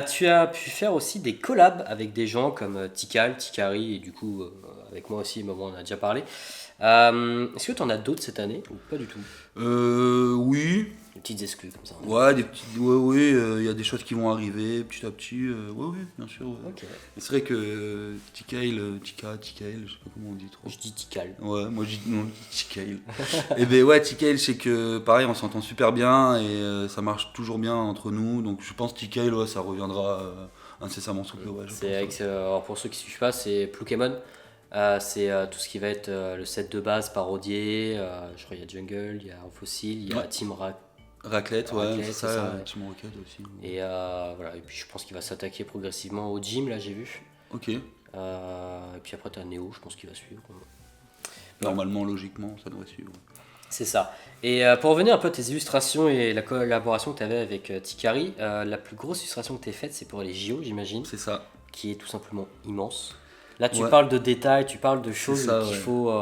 Tu as pu faire aussi des collabs avec des gens comme Tikal, Tikari et du coup avec moi aussi, mais bon, on a déjà parlé. Est-ce que tu en as d'autres cette année ou pas du tout? Oui. Des petites exclus comme ça. Il y a des choses qui vont arriver petit à petit. Oui, bien sûr. Ouais. Okay. C'est vrai que Tikail, je sais pas comment on dit trop. Je dis Tikal. Ouais, moi je dis Tikail. Et Tikail, c'est que pareil, on s'entend super bien et ça marche toujours bien entre nous. Donc je pense Tikail, ça reviendra incessamment sous peu. C'est vrai que alors pour ceux qui ne suivent pas, c'est Pokémon. C'est tout ce qui va être le set de base parodié. Je crois qu'il y a Jungle, il y a Fossil, il y a Team Raclette, c'est ça. Team Rocket aussi. Et voilà, et puis je pense qu'il va s'attaquer progressivement au gym, là j'ai vu. Ok. Et puis après tu as Neo, je pense qu'il va suivre. Normalement, logiquement, ça devrait suivre. C'est ça. Et pour revenir un peu à tes illustrations et la collaboration que tu avais avec Tikari, la plus grosse illustration que tu as faite, c'est pour les JO, j'imagine. C'est ça. Qui est tout simplement immense. Là, tu parles de détails, tu parles de choses qu'il faut.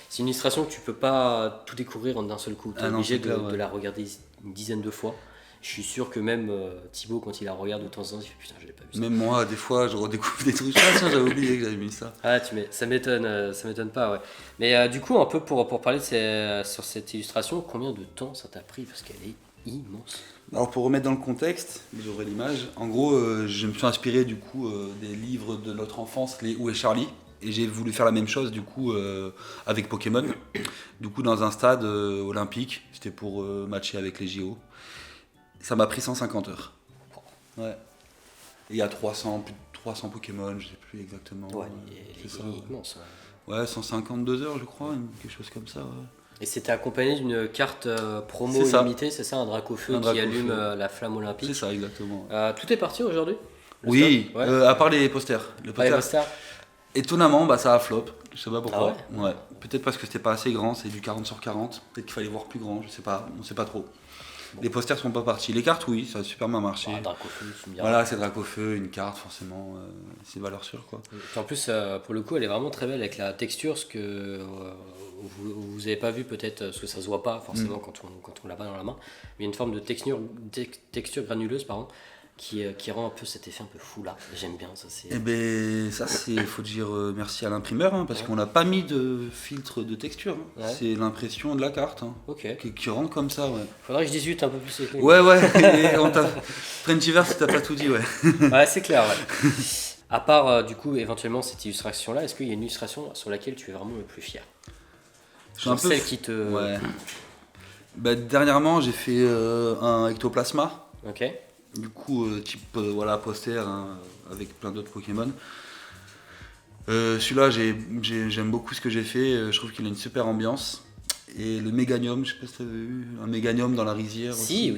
C'est une illustration que tu peux pas tout découvrir en d'un seul coup. Tu es obligé de la regarder une dizaine de fois. Je suis sûr que même Thibaut, quand il la regarde de temps en temps, il fait putain, je l'ai pas vu ça. Même moi, des fois, je redécouvre des trucs. Tiens, j'avais oublié que j'avais mis ça. Ah, ça m'étonne pas, ouais. Mais du coup, un peu pour parler sur cette illustration, combien de temps ça t'a pris? Parce qu'elle est immense. Alors pour remettre dans le contexte, j'aurai l'image. En gros, je me suis inspiré du coup des livres de notre enfance, les Où est Charlie, et j'ai voulu faire la même chose du coup avec Pokémon. Du coup dans un stade olympique, c'était pour matcher avec les JO. Ça m'a pris 150 heures. Ouais. Et il y a plus de 300 Pokémon, je sais plus exactement. Ouais, c'est immense. Ouais, 152 heures je crois, quelque chose comme ça. Ouais. Et c'était accompagné d'une carte promo limitée, c'est ça, un Dracofeu qui allume la flamme olympique. C'est ça, exactement. Tout est parti aujourd'hui? Oui, à part les posters. Les posters. Étonnamment, ça a flop. Je sais pas pourquoi. Ah ouais. Peut-être parce que c'était pas assez grand, c'est du 40 sur 40. Peut-être qu'il fallait voir plus grand, je sais pas, on sait pas trop. Bon. Les posters sont pas partis. Les cartes, oui, ça a super bien marché. Dracofeu, c'est Dracofeu, une carte, forcément, c'est valeur sûre quoi. Et en plus, pour le coup, elle est vraiment très belle avec la texture, ce que vous avez pas vu peut-être, parce que ça se voit pas forcément quand on l'a pas dans la main. Mais il y a une forme de texture granuleuse, qui rend un peu cet effet un peu fou là. J'aime bien ça. Il faut dire merci à l'imprimeur parce qu'on n'a pas mis de filtre de texture. C'est l'impression de la carte qui rentre comme ça. Faudrait que je discute un peu plus. Et Trentiverse, t'as pas tout dit. Ouais, c'est clair. À part du coup éventuellement cette illustration là, est-ce qu'il y a une illustration sur laquelle tu es vraiment le plus fier? Celle qui te. Dernièrement, j'ai fait un ectoplasma. Ok. Du coup, poster avec plein d'autres Pokémon. Celui-là, j'aime beaucoup ce que j'ai fait. Je trouve qu'il a une super ambiance. Et le Méganium, je sais pas si tu avais vu, un Méganium dans la rizière. Si.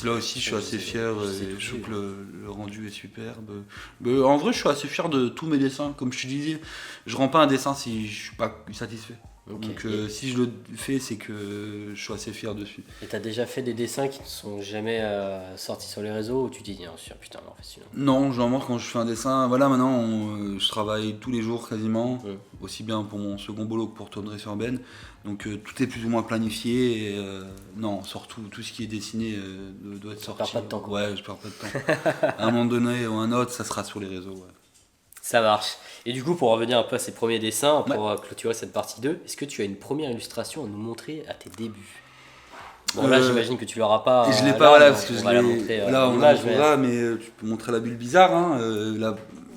Là aussi, je suis assez fier. Je trouve que le rendu est superbe. En vrai, je suis assez fier de tous mes dessins. Comme je te disais, je rends pas un dessin si je suis pas satisfait. Okay. Donc si je le fais, c'est que je suis assez fier dessus. Et t'as déjà fait des dessins qui ne sont jamais sortis sur les réseaux où tu te dis putain, non, celui-là. Non, généralement quand je fais un dessin, maintenant je travaille tous les jours quasiment, aussi bien pour mon second boulot que pour Tondresser Ben. Donc tout est plus ou moins planifié. Et, surtout tout ce qui est dessiné doit être sorti. Tu perds pas de temps. Ouais, je perds pas de temps. À un moment donné ou un autre, ça sera sur les réseaux. Ouais. Ça marche. Et du coup, pour revenir un peu à ces premiers dessins, pour clôturer cette partie 2, est-ce que tu as une première illustration à nous montrer à tes débuts? Bon, là, j'imagine que tu l'auras pas. Et je l'ai pas, là, parce que on je va la montrer là, en on image. la montrera, mais tu peux montrer la bulle bizarre. Hein,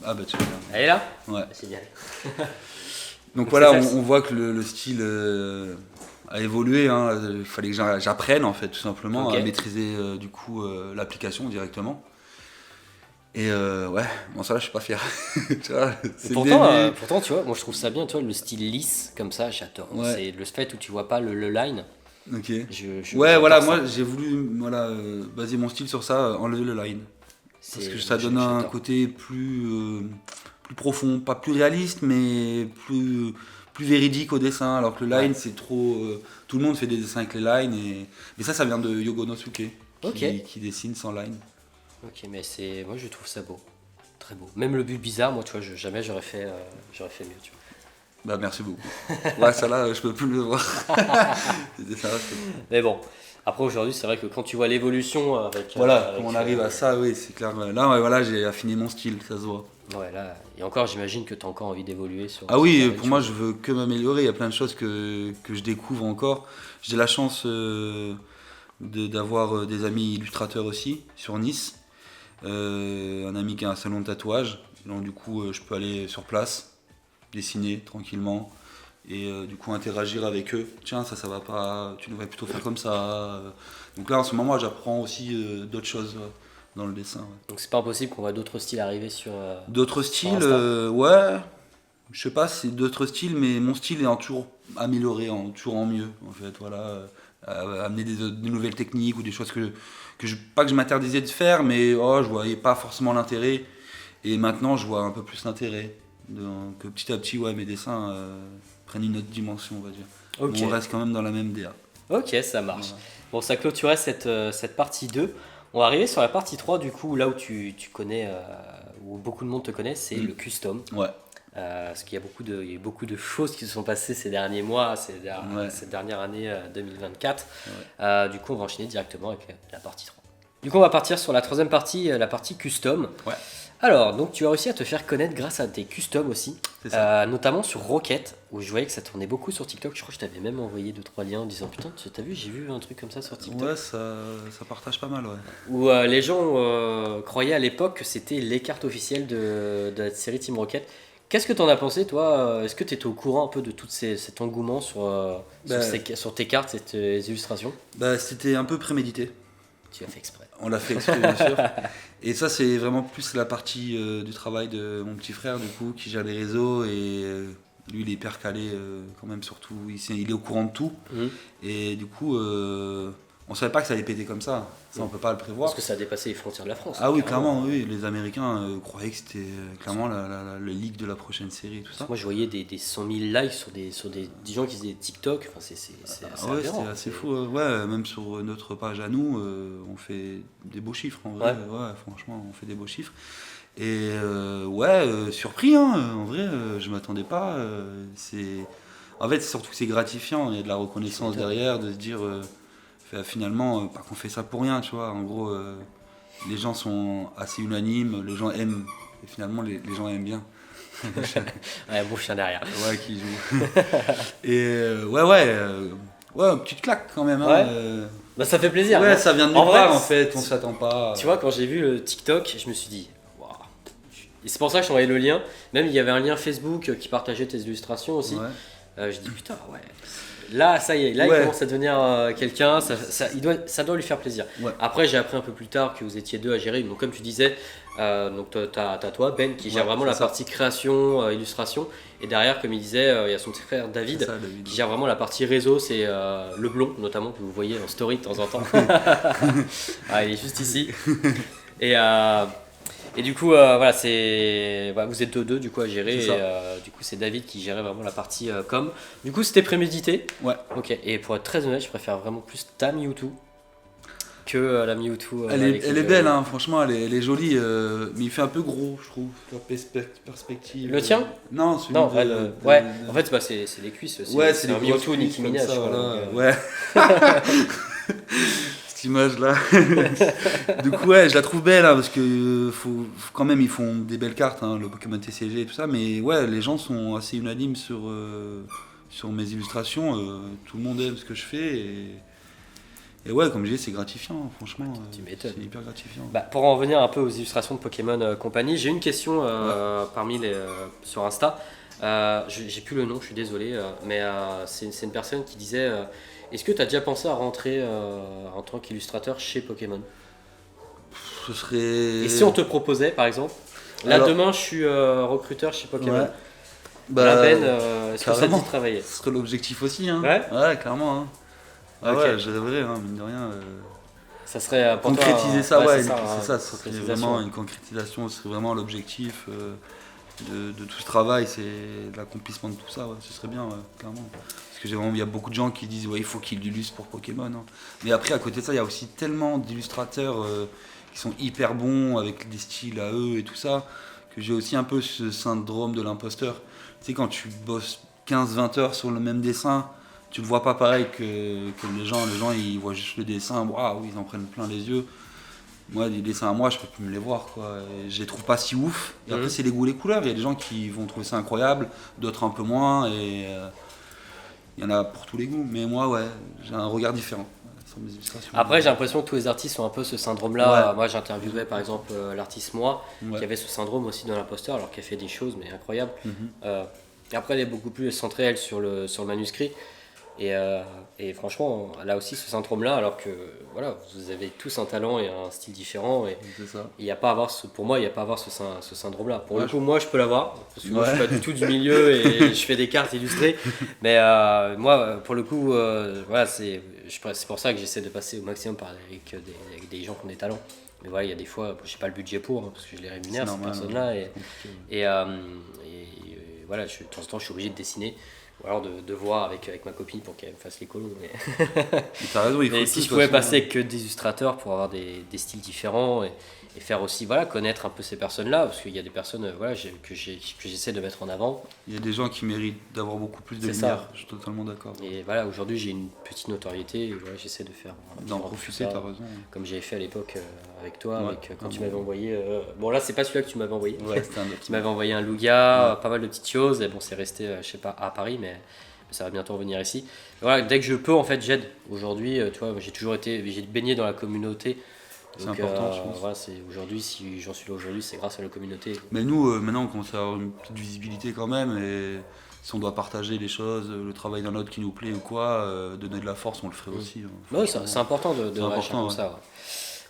Ah bah tu vois. Elle est là? Ouais. C'est bien. Donc voilà, on voit que le style a évolué. Hein. Il fallait que j'apprenne, en fait, tout simplement, à maîtriser du coup l'application directement. Et ouais, bon ça là je suis pas fier. Tu vois, pourtant, tu vois, moi je trouve ça bien, tu vois, le style lisse comme ça, j'adore. Ouais. C'est le fait où tu vois pas le line. Ok. Ouais, voilà, ça. moi j'ai voulu baser mon style sur ça, enlever le line. Parce que ça donne un côté plus profond, pas plus réaliste, mais plus véridique au dessin. Alors que le line c'est trop. Tout le monde fait des dessins avec les lines. Mais ça vient de Yogo Nosuke qui dessine sans line. Ok, mais moi je trouve ça beau, très beau. Même le but bizarre, moi tu vois, jamais j'aurais fait mieux, tu vois. Bah merci beaucoup. Ouais, ça là, je peux plus le voir. C'était ça. Mais bon, après aujourd'hui, c'est vrai que quand tu vois l'évolution avec. Voilà, quand on arrive à ça, oui, c'est clair. Là, voilà, j'ai affiné mon style, ça se voit. Ouais, là, et encore, j'imagine que tu as encore envie d'évoluer sur. Ah oui, pour moi, je veux que m'améliorer. Il y a plein de choses que je découvre encore. J'ai la chance d'avoir des amis illustrateurs aussi sur Nice. Un ami qui a un salon de tatouage, donc du coup je peux aller sur place, dessiner tranquillement et du coup interagir avec eux. Tiens, ça va pas, tu devrais plutôt faire comme ça. Donc là en ce moment j'apprends aussi d'autres choses dans le dessin. Ouais. Donc c'est pas impossible qu'on voit d'autres styles arriver sur. D'autres styles, ouais. Je sais pas, c'est d'autres styles, mais mon style est toujours amélioré, toujours en mieux en fait. Voilà, amener des nouvelles techniques ou des choses pas que je m'interdisais de faire, mais je voyais pas forcément l'intérêt. Et maintenant, je vois un peu plus l'intérêt. Que petit à petit, mes dessins prennent une autre dimension, on va dire. Okay. Mais on reste quand même dans la même DA. Ok, ça marche. Voilà. Bon, ça clôturait cette partie 2. On va arriver sur la partie 3, du coup, là où tu connais, où beaucoup de monde te connaît, c'est le custom. Ouais. Parce qu'il y a eu beaucoup de choses qui se sont passées ces derniers mois, cette dernière année 2024. Ouais. Du coup, on va enchaîner directement avec la partie 3. Du coup, on va partir sur la troisième partie, la partie custom. Ouais. Alors, donc tu as réussi à te faire connaître grâce à tes customs aussi, notamment sur Rocket, où je voyais que ça tournait beaucoup sur TikTok. Je crois que je t'avais même envoyé 2-3 liens en disant putain, t'as vu, j'ai vu un truc comme ça sur TikTok. Ouais, ça partage pas mal, ouais. Où les gens croyaient à l'époque que c'était les cartes officielles de la série Team Rocket. Qu'est-ce que t'en as pensé, toi? Est-ce que tu étais au courant un peu de tout cet engouement sur tes cartes et tes illustrations? C'était un peu prémédité. Tu as fait exprès. On l'a fait exprès, bien sûr. Et ça, c'est vraiment plus la partie du travail de mon petit frère, du coup, qui gère les réseaux. Et lui, il est hyper calé, quand même, surtout. Il est au courant de tout. Mmh. Et du coup, on savait pas que ça allait péter comme ça. Ça, on peut pas le prévoir. Parce que ça a dépassé les frontières de la France. Ah oui, clairement, oui. Les Américains croyaient que c'était clairement le leak de la prochaine série et tout ça. Moi, je voyais des 100 000 likes sur des gens qui faisaient TikTok. Enfin, c'est assez c'était assez fou. Ouais, même sur notre page à nous, on fait des beaux chiffres. En vrai, franchement, on fait des beaux chiffres. Et surpris, hein, en vrai, je m'attendais pas. En fait, surtout que c'est gratifiant. Il y a de la reconnaissance derrière, de se dire... finalement, pas qu'on fait ça pour rien, tu vois. En gros, les gens sont assez unanimes, les gens aiment, et finalement, les gens aiment bien. Bon chien derrière. Ouais, qui joue. Et une petite claque quand même. Hein, ça fait plaisir. Ouais, ça vient de nulle part en fait, on s'attend pas. Tu vois, quand j'ai vu le TikTok, je me suis dit, waouh. Et c'est pour ça que je t'ai envoyé le lien. Même il y avait un lien Facebook qui partageait tes illustrations aussi. Ouais. Je dis putain, ouais. Là, ça y est, il commence à devenir quelqu'un, ça doit lui faire plaisir. Ouais. Après, j'ai appris un peu plus tard que vous étiez deux à gérer. Donc, comme tu disais, t'as toi, Ben, qui gère vraiment la partie création, illustration. Et derrière, comme il disait, il y a son petit frère David, qui gère vraiment la partie réseau. C'est le blond, notamment, que vous voyez en story de temps en temps. Il est juste ici. Et du coup, vous êtes deux du coup à gérer. Et du coup, c'est David qui gérait vraiment la partie com. Du coup, c'était prémédité. Ouais. Ok. Et pour être très honnête, je préfère vraiment plus ta Mewtwo que la Mewtwo. Elle est belle, hein, franchement, elle est jolie. Mais il fait un peu gros, je trouve. La perspective. Le tien? Non, celui en fait, c'est les cuisses aussi. Ouais, c'est un Mewtwo Nicki Minaj. Ouais. cette image-là. Du coup, ouais, je la trouve belle, hein, parce que quand même, ils font des belles cartes, hein, le Pokémon TCG et tout ça. Mais ouais, les gens sont assez unanimes sur mes illustrations. Tout le monde aime ce que je fais. Et ouais, comme je dis, c'est gratifiant, franchement. Tu m'étonnes. C'est hyper gratifiant. Bah, pour en revenir un peu aux illustrations de Pokémon Company, j'ai une question parmi les sur Insta. J'ai plus le nom, je suis désolé, mais c'est une personne qui disait est-ce que tu as déjà pensé à rentrer en tant qu'illustrateur chez Pokémon? Ce serait. Et si on te proposait, par exemple, là Alors, demain je suis recruteur chez Pokémon. ouais. Là, Bah, Ben, est-ce que ça te carrément. dit de travailler? Ce serait l'objectif aussi, hein. Ouais. Ouais, clairement. Hein. Ah Ok. ouais, je rêverais, hein, mine de rien. Ça serait pour toi, Concrétiser ça, ouais, c'est c'est ça, ce serait concrétisation. vraiment une concrétisation, ce serait vraiment l'objectif de tout ce travail, c'est l'accomplissement de tout ça, ouais, ce serait bien, ouais, clairement. Parce que il y a beaucoup de gens qui disent, ouais, il faut qu'il illustre pour Pokémon. Hein. Mais après, à côté de ça, il y a aussi tellement d'illustrateurs qui sont hyper bons, avec des styles à eux et tout ça, que j'ai aussi un peu ce syndrome de l'imposteur. Tu sais, quand tu bosses 15-20 heures sur le même dessin, tu le vois pas pareil que les gens. Les gens, ils voient juste le dessin, waouh, ils en prennent plein les yeux. Moi, des dessins à moi, je peux plus me les voir, quoi. Et je les trouve pas si ouf. Et après, c'est les goûts, les couleurs. Il y a des gens qui vont trouver ça incroyable, d'autres un peu moins. Et il y en a pour tous les goûts. Mais moi, ouais, j'ai un regard différent sur mes illustrations. Après, j'ai l'impression que tous les artistes ont un peu ce syndrome-là. Ouais. Moi, j'interviewais par exemple l'artiste Moi, Ouais. qui avait ce syndrome aussi de l'imposteur, alors qu'elle fait des choses, mais incroyables. Mhm. Après, elle est beaucoup plus centrée, elle, sur le manuscrit. Et franchement, elle a aussi ce syndrome-là, alors que voilà, vous avez tous un talent et un style différent. Et C'est ça. il y a pas à avoir pour moi, il n'y a pas à avoir ce syndrome-là. Pour le Ouais, coup, moi, je peux l'avoir, parce que moi, je Ouais. suis pas du tout du milieu et je fais des cartes illustrées. Mais moi, pour le coup, voilà, c'est pour ça que j'essaie de passer au maximum avec des gens qui ont des talents. Mais voilà, il y a des fois, j'ai pas le budget pour, hein, parce que je les rémunère, C'est ces normal, personnes-là. ouais. C'est compliqué, ouais. Et voilà, de temps en temps, je suis obligé de dessiner. Ou alors de voir avec ma copine pour qu'elle me fasse les colos. Mais t'as raison, il faut Mais tout, si de je toute pouvais façon, passer que des illustrateurs pour avoir des styles différents et faire aussi, voilà, connaître un peu ces personnes-là, parce qu'il y a des personnes voilà, que j'essaie de mettre en avant. il y a des gens qui méritent d'avoir beaucoup plus de C'est lumière. ça. Je suis totalement d'accord. Et voilà, aujourd'hui j'ai une petite notoriété et voilà, j'essaie de faire D'en tout profiter, ça, t'as raison. comme j'avais fait à l'époque avec toi, Ouais, quand tu vraiment. m'avais envoyé. Bon, là, c'est pas celui-là que tu m'avais envoyé. Ouais, c'était un autre. Tu m'avais envoyé un Lugia, Ouais. pas mal de petites choses, et bon, c'est resté, je sais pas, à Paris, mais ça va bientôt revenir ici. Et voilà, dès que je peux, en fait, j'aide. Aujourd'hui, tu vois, j'ai baigné dans la communauté. C'est Donc, important, je pense. voilà, aujourd'hui, si j'en suis là aujourd'hui, c'est grâce à la communauté. Mais nous, maintenant, on commence à avoir une petite visibilité quand même. Et si on doit partager les choses, le travail d'un autre qui nous plaît ou quoi, donner de la force, on le ferait aussi. Hein, Ouais, franchement. c'est important de C'est réagir important, comme ouais. ça.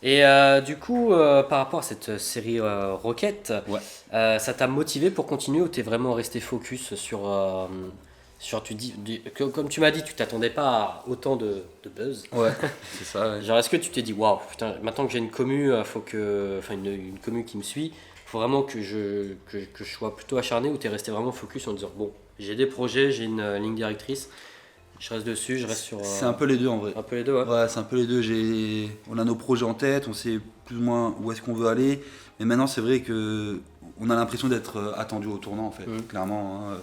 Ouais. Et du coup, par rapport à cette série Rocket, Ouais. ça t'a motivé pour continuer ou t'es vraiment resté focus comme tu m'as dit, tu t'attendais pas à autant de buzz. Ouais, c'est ça. Ouais. Genre, est-ce que tu t'es dit, waouh, putain, maintenant que j'ai une commu, une commu qui me suit, faut vraiment que je sois plutôt acharné ou t'es resté vraiment focus en disant, bon, j'ai des projets, j'ai une ligne directrice, je reste dessus, je reste sur. C'est un peu les deux en vrai. Un peu les deux, ouais. Ouais, c'est un peu les deux. On a nos projets en tête, on sait plus ou moins où est-ce qu'on veut aller. Mais maintenant, c'est vrai que on a l'impression d'être attendu au tournant, en fait, clairement. Hein.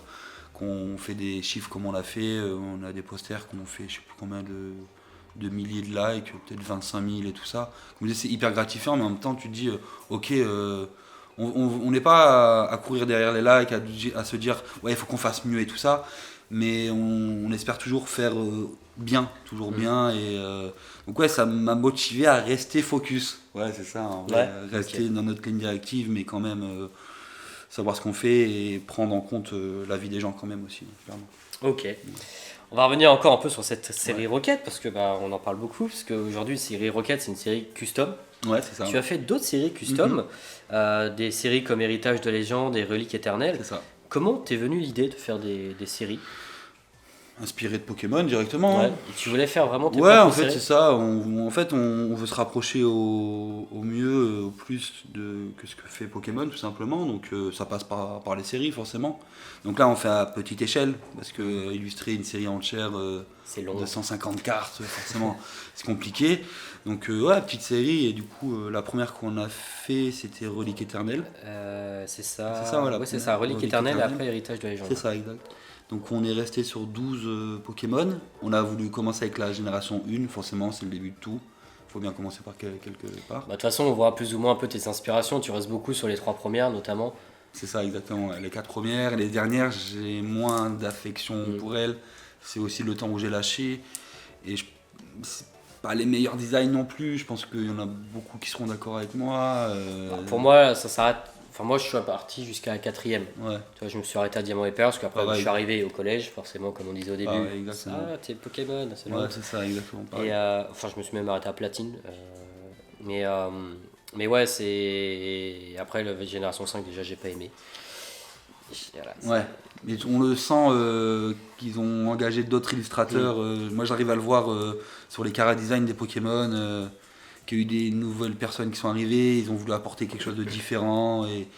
Qu'on fait des chiffres comme on l'a fait, on a des posters qu'on fait je sais plus combien de milliers de likes, peut-être 25 000 et tout ça. Comme je dis, c'est hyper gratifiant, mais en même temps, tu te dis, ok, on n'est pas à courir derrière les likes, à se dire, ouais, il faut qu'on fasse mieux et tout ça. Mais on espère toujours faire bien, toujours bien. Et, donc ouais, ça m'a motivé à rester focus. Ouais, c'est ça, en vrai, rester dans notre ligne directive, mais quand même savoir ce qu'on fait et prendre en compte la vie des gens quand même aussi, clairement. Ok. On va revenir encore un peu sur cette série Rocket, parce que on en parle beaucoup, parce qu'aujourd'hui, série Rocket, c'est une série custom. Ouais, c'est ça. Tu as fait d'autres séries custom, des séries comme Héritage de légende et Reliques éternelles. C'est ça. Comment t'es venue l'idée de faire des séries? Inspiré de Pokémon directement. Ouais. Hein. Et tu voulais faire vraiment tes Ouais, propres en fait, séries? c'est ça. On veut se rapprocher au mieux, au plus que ce que fait Pokémon, tout simplement. Donc, ça passe par les séries, forcément. Donc là, on fait à petite échelle, parce que illustrer une série entière C'est long. de 150 cartes, forcément, c'est compliqué. Donc, ouais, petite série. Et du coup, la première qu'on a fait, c'était Relique éternelle. C'est ça. C'est ça, voilà. Ouais, c'est ça. Reliques Reliques éternelles et éternelles. après Héritage de légende. C'est ça, exact. Donc on est resté sur 12 Pokémon. On a voulu commencer avec la génération 1, forcément c'est le début de tout. faut bien commencer par quelque part. De toute façon, on voit plus ou moins un peu tes inspirations. Tu restes beaucoup sur les 3 premières, notamment. C'est ça, exactement. Les 4 premières, les dernières, j'ai moins d'affection pour elles. C'est aussi le temps où j'ai lâché. Et c'est pas les meilleurs designs non plus. Je pense qu'il y en a beaucoup qui seront d'accord avec moi. Pour moi, ça s'arrête. Enfin, moi, je suis parti jusqu'à la 4e. Ouais. Tu vois, je me suis arrêté à Diamant et Perle parce qu'après, je suis arrivé au collège, forcément, comme on disait au début. Exactement. Ah, t'es Pokémon, c'est ouais, c'est ça, exactement. Et enfin, je me suis même arrêté à Platine. Mais ouais, c'est. Après, la Génération 5, déjà, j'ai pas aimé. Voilà, ouais, mais on le sent qu'ils ont engagé d'autres illustrateurs. Moi, j'arrive à le voir sur les chara design des Pokémon. Qu'il y a eu des nouvelles personnes qui sont arrivées, ils ont voulu apporter quelque chose de différent et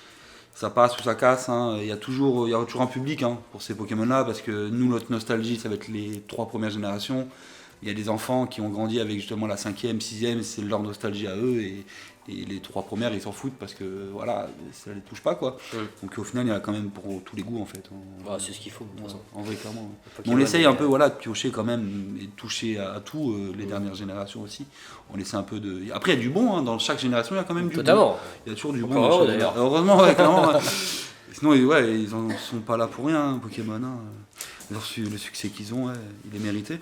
ça passe ou ça casse. Hein. Il y a toujours un public pour ces Pokémon-là parce que nous, notre nostalgie, ça va être les 3 premières générations. Il y a des enfants qui ont grandi avec justement la 5e, 6e, c'est leur nostalgie à eux et les 3 premières, ils s'en foutent parce que voilà, ça les touche pas quoi. Donc au final, il y a quand même pour tous les goûts en fait. C'est ce qu'il faut de toute façon. En vrai, clairement. On essaye un peu de piocher quand même et de toucher à tout, les dernières générations aussi. On essaie un peu de. Après, il y a du bon, dans chaque génération, il y a quand même du bon. Il y a toujours du bon. Dans d'ailleurs. Heureusement, clairement. Sinon, ils en sont pas là pour rien, Pokémon. Le succès qu'ils ont, il est mérité.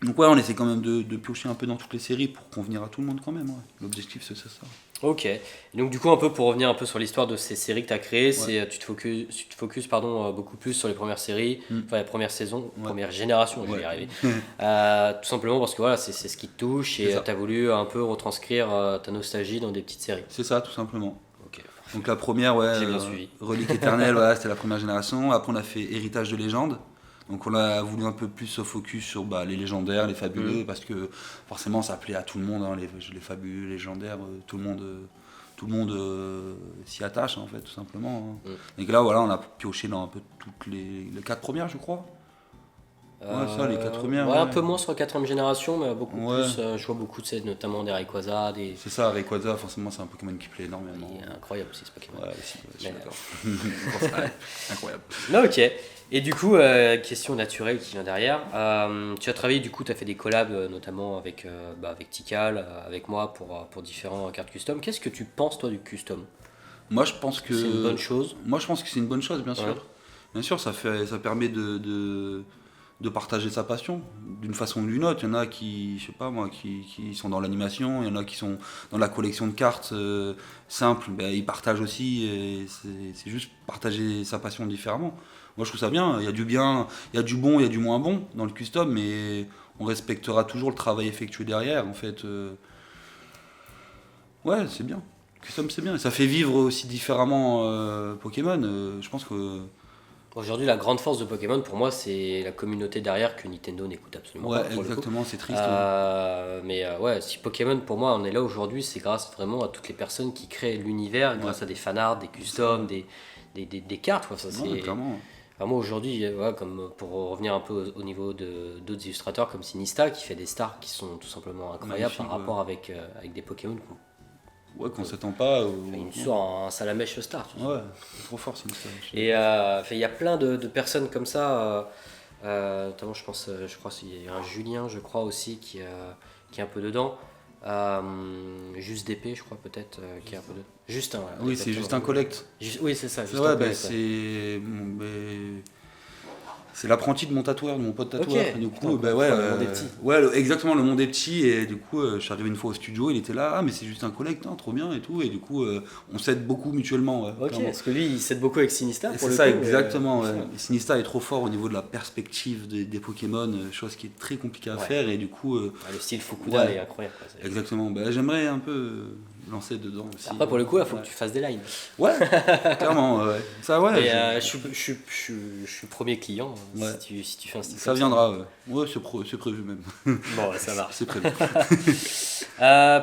Donc on essaie quand même de piocher un peu dans toutes les séries pour convenir à tout le monde quand même. Ouais. L'objectif c'est ça. Ok. Et donc du coup un peu pour revenir un peu sur l'histoire de ces séries que tu as créées, c'est tu te focuses beaucoup plus sur les premières séries, enfin les premières saisons, première génération, je vais y arriver. Tout simplement parce que voilà, c'est ce qui te touche et tu as voulu un peu retranscrire ta nostalgie dans des petites séries. C'est ça tout simplement. Ok. Donc la première, j'ai bien suivi. Relique éternelle, c'était la première génération. Après on a fait Héritage de légende. Donc on a voulu un peu plus se focus sur les légendaires, les fabuleux, parce que forcément ça plaît à tout le monde, les fabuleux, les légendaires, tout le monde s'y attache en fait, tout simplement. Donc là voilà, on a pioché dans un peu toutes les 4 premières je crois. Les 4 premières. Un peu moins sur la 4e génération, mais beaucoup plus. Je vois beaucoup de notamment des Rayquaza. C'est ça, Rayquaza, forcément c'est un Pokémon qui plaît énormément. Il est incroyable aussi ce Pokémon. Ouais, aussi, je suis d'accord. Incroyable. Non, ok. Et du coup, question naturelle qui vient derrière. Tu as travaillé, du coup, tu as fait des collabs, notamment avec Tikal, avec moi, pour différents cartes custom. Qu'est-ce que tu penses, toi, du custom ? Moi, je pense que c'est une bonne chose. Moi, je pense que c'est une bonne chose, bien sûr. Bien sûr, ça permet de partager sa passion d'une façon ou d'une autre. Il y en a qui, je sais pas moi, qui sont dans l'animation, il y en a qui sont dans la collection de cartes simples, ils partagent aussi, et c'est juste partager sa passion différemment. Moi je trouve ça bien, il y a du bien, il y a du bon, il y a du moins bon dans le custom, mais on respectera toujours le travail effectué derrière en fait. Ouais, c'est bien. Le custom c'est bien, et ça fait vivre aussi différemment Pokémon, je pense que... Aujourd'hui, la grande force de Pokémon, pour moi, c'est la communauté derrière que Nintendo n'écoute absolument pas. Ouais, exactement, c'est triste. Mais si Pokémon, pour moi, on est là aujourd'hui, c'est grâce vraiment à toutes les personnes qui créent l'univers, grâce à des fanarts, des customs, des cartes. Ça, c'est... clairement. Enfin, moi, aujourd'hui, comme pour revenir un peu au niveau d'autres illustrateurs comme Sinista, qui fait des stars qui sont tout simplement incroyables par rapport avec des Pokémon qu'on s'attend pas. Il me sort un Salamèche Star. Ouais, c'est trop fort c'est Et il y a plein de personnes comme ça, notamment je crois qu'il y a un Julien, je crois aussi, qui est un peu dedans. Juste d'épée, je crois peut-être, qui est un peu dedans. Justin, voilà. Oui, c'est Justin Collect. Oui, c'est ça. C'est l'apprenti de mon tatoueur, de mon pote tatoueur. Okay. Du coup, le monde est petit. Exactement, le monde est petit. Et du coup, je suis arrivé une fois au studio, il était là, mais c'est juste un collect, trop bien et tout. Et du coup, on s'aide beaucoup mutuellement. Parce que lui, il s'aide beaucoup avec Sinista. C'est ça, exactement. Sinista est trop fort au niveau de la perspective des Pokémon, chose qui est très compliquée à faire. Et du coup, le style Fukuda est incroyable. Exactement. J'aimerais un peu lancer dedans aussi. Après, pour le coup, il faut que tu fasses des lines. Ouais, clairement. Ça, Et je suis premier client. Si tu fais un style. Ça viendra. C'est prévu même. Bon, ça marche. C'est prévu.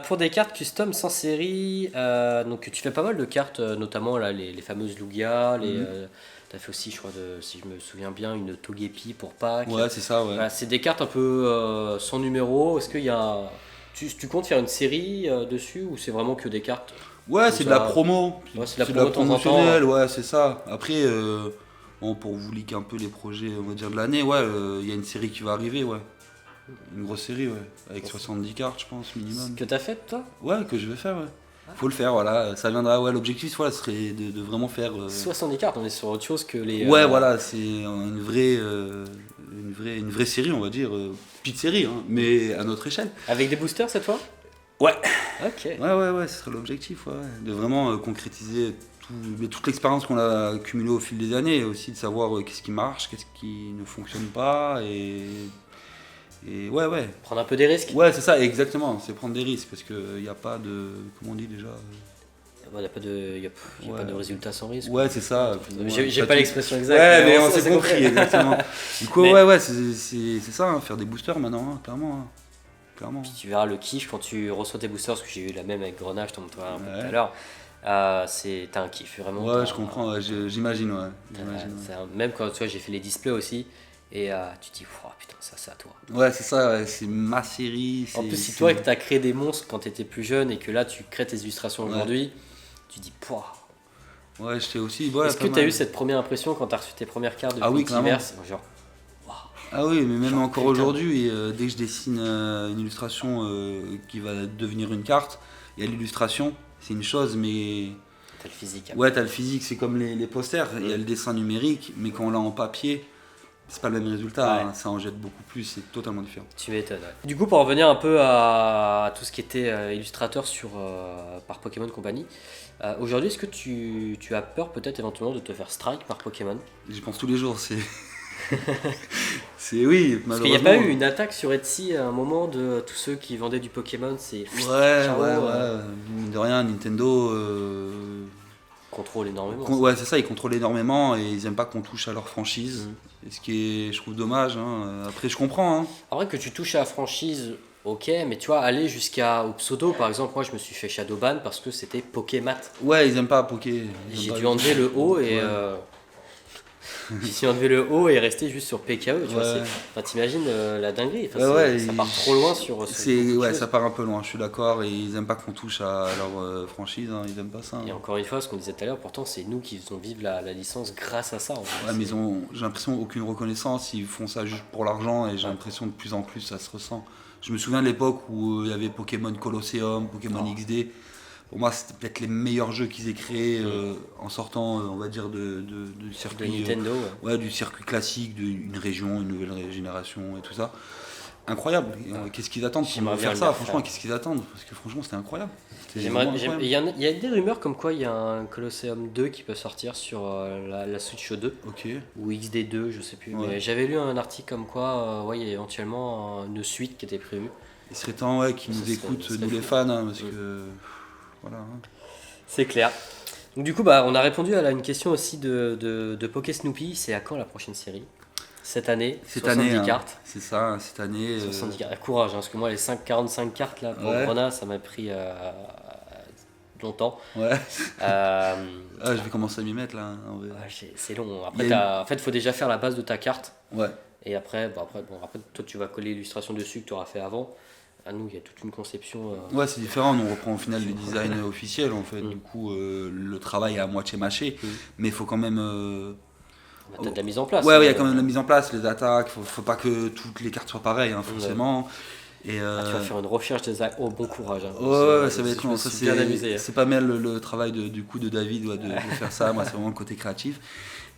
Pour des cartes custom sans série, donc tu fais pas mal de cartes, notamment là, les fameuses Lugia, tu as fait aussi, je crois, si je me souviens bien, une Togepi pour Pâques. Ouais, c'est ça, ouais. Voilà, c'est des cartes un peu sans numéro. Est-ce qu'il y a... Tu comptes faire une série dessus ou c'est vraiment que des cartes? Ouais, c'est de la promo. C'est de la promotionnelle, ouais, c'est ça. Après, pour vous leaker un peu les projets, on va dire, de l'année, il y a une série qui va arriver, ouais. Une grosse série, ouais. Avec 70 cartes, je pense, minimum. Que t'as fait, toi? Ouais, que je vais faire, ouais. Faut le faire, voilà. Ça viendra, ouais. L'objectif, voilà, serait de vraiment faire. 70 cartes, on est sur autre chose que les. Ouais, voilà, c'est une vraie série, on va dire. Petite série, hein, mais à notre échelle. Avec des boosters cette fois? Ouais. Ok. Ouais, ce serait l'objectif, ouais. De vraiment concrétiser toute l'expérience qu'on a accumulée au fil des années, et aussi de savoir qu'est-ce qui marche, qu'est-ce qui ne fonctionne pas, et ouais. Prendre un peu des risques. Ouais, c'est ça, exactement, c'est prendre des risques, parce qu'il n'y a pas de, comment on dit déjà Il n'y a pas de résultat sans risque. Ouais, c'est ça. J'ai pas l'expression exacte. Ouais, mais on s'est compris, exactement. Du coup, Mais- ouais, c'est ça, hein, faire des boosters maintenant, hein, clairement. Puis tu verras le kiff quand tu reçois tes boosters, parce que j'ai eu la même avec Grenage, je t'en montrerai un peu Ouais. tout à l'heure. T'as un kiff, vraiment. Ouais, je comprends, ouais, j'imagine, ouais. Même quand tu vois, j'ai fait les displays aussi, et tu te dis, oh, putain, ça c'est à toi. Ouais, c'est ça, ouais, c'est ma série. En plus, si toi, que t'as créé des monstres quand t'étais plus jeune, et que là, tu crées tes illustrations aujourd'hui, tu te dis, pouah. Ouais, j'étais aussi. Ouais, Est-ce que t'as eu cette première impression quand t'as reçu tes premières cartes de Ah oui, Multiverse, genre, Ah oui, mais même Genre, encore putain. aujourd'hui, dès que je dessine une illustration qui va devenir une carte, il y a l'illustration, c'est une chose, mais. t'as le physique. Ouais, t'as le physique, c'est comme les posters, il y a le dessin numérique, mais quand on l'a en papier, c'est pas le même résultat, Ouais. hein, ça en jette beaucoup plus, c'est totalement différent. Tu m'étonnes. Ouais. Du coup, pour revenir un peu à tout ce qui était illustrateur par Pokémon Company, aujourd'hui, est-ce que tu as peur peut-être éventuellement de te faire strike par Pokémon? J'y pense tous les jours, c'est. C'est oui, Parce qu'il n'y a pas eu une attaque sur Etsy à un moment de tous ceux qui vendaient du Pokémon, c'est Ouais, ciao, ouais. Mine de rien, Nintendo. contrôle énormément. Ouais, c'est ça, ils contrôlent énormément et ils aiment pas qu'on touche à leur franchise. Et ce qui est, je trouve, dommage. Hein. Après, je comprends. Hein. En vrai, que tu touches à la franchise, ok, mais tu vois, aller jusqu'au pseudo, par exemple, moi je me suis fait Shadowban parce que c'était Pokémat. Ouais, ils aiment pas Poké. J'ai dû enlever le haut et. Ouais. J'ai dû enlever le haut et rester juste sur PKE, tu vois. Ouais. Enfin, t'imagines la dinguerie, enfin, Ouais, ça part trop loin sur beaucoup de ouais, choses. ça part un peu loin, je suis d'accord. Et ils aiment pas qu'on touche à leur franchise, hein, ils aiment pas ça. Et Hein. encore une fois, ce qu'on disait tout à l'heure, pourtant c'est nous qui faisons vivre la licence grâce à ça. En fait. Ouais, mais j'ai l'impression aucune reconnaissance, ils font ça juste pour l'argent et j'ai l'impression de plus en plus ça se ressent. Je me souviens de l'époque où il y avait Pokémon Colosseum, Pokémon XD. Pour moi, c'était peut-être les meilleurs jeux qu'ils aient créés en sortant, on va dire, du circuit. De Nintendo. Ouais, du circuit classique, d'une région, une nouvelle génération et tout ça. Incroyable. Et, qu'est-ce qu'ils attendent pour J'aimerais bien faire le ça? faire. Franchement, qu'est-ce qu'ils attendent? Parce que franchement, c'était incroyable. C'était J'aimerais- vraiment j'aime- incroyable. Il y a des rumeurs comme quoi il y a un Colosseum 2 qui peut sortir sur la Switch 2 Ok. ou XD2, je sais plus. Ouais. Mais j'avais lu un article comme quoi ouais, il y a éventuellement une suite qui était prévue. Il serait temps ouais, qu'ils Ça nous serait- écoutent, ça serait nous les fou. fans, hein, parce que. Voilà. Hein. C'est clair. Donc du coup, bah, on a répondu à une question aussi de Poké Snoopy. C'est à quand la prochaine série? Cette année, Cette 70 année, hein, cartes. c'est ça, hein, cette année. 70 cartes. Courage, hein, parce que moi, les 45 cartes là pour Ouais. Grenat, ça m'a pris longtemps. Ouais. Euh, Ah, je vais commencer à m'y mettre là. En vrai. ouais, c'est long. Après, Il y a en fait, il faut déjà faire la base de ta carte. Ouais. Et après, après, toi, tu vas coller l'illustration dessus que tu auras fait avant. À nous, il y a toute une conception. Ouais, c'est différent. Nous, on reprend au final le design officiel. En fait, du coup, le travail est à moitié mâché, mais il faut quand même. T'as de la mise en place. Ouais, il y a quand même la mise en place, les attaques. Faut pas que toutes les cartes soient pareilles, hein, forcément. Et Tu vas faire une recherche des actes. Oh, bon courage. Hein. ouais, ça va être Je me long. Ça, suis bien amusé. c'est pas mal le travail du coup de David ouais, de faire ça. Moi, c'est vraiment le côté créatif.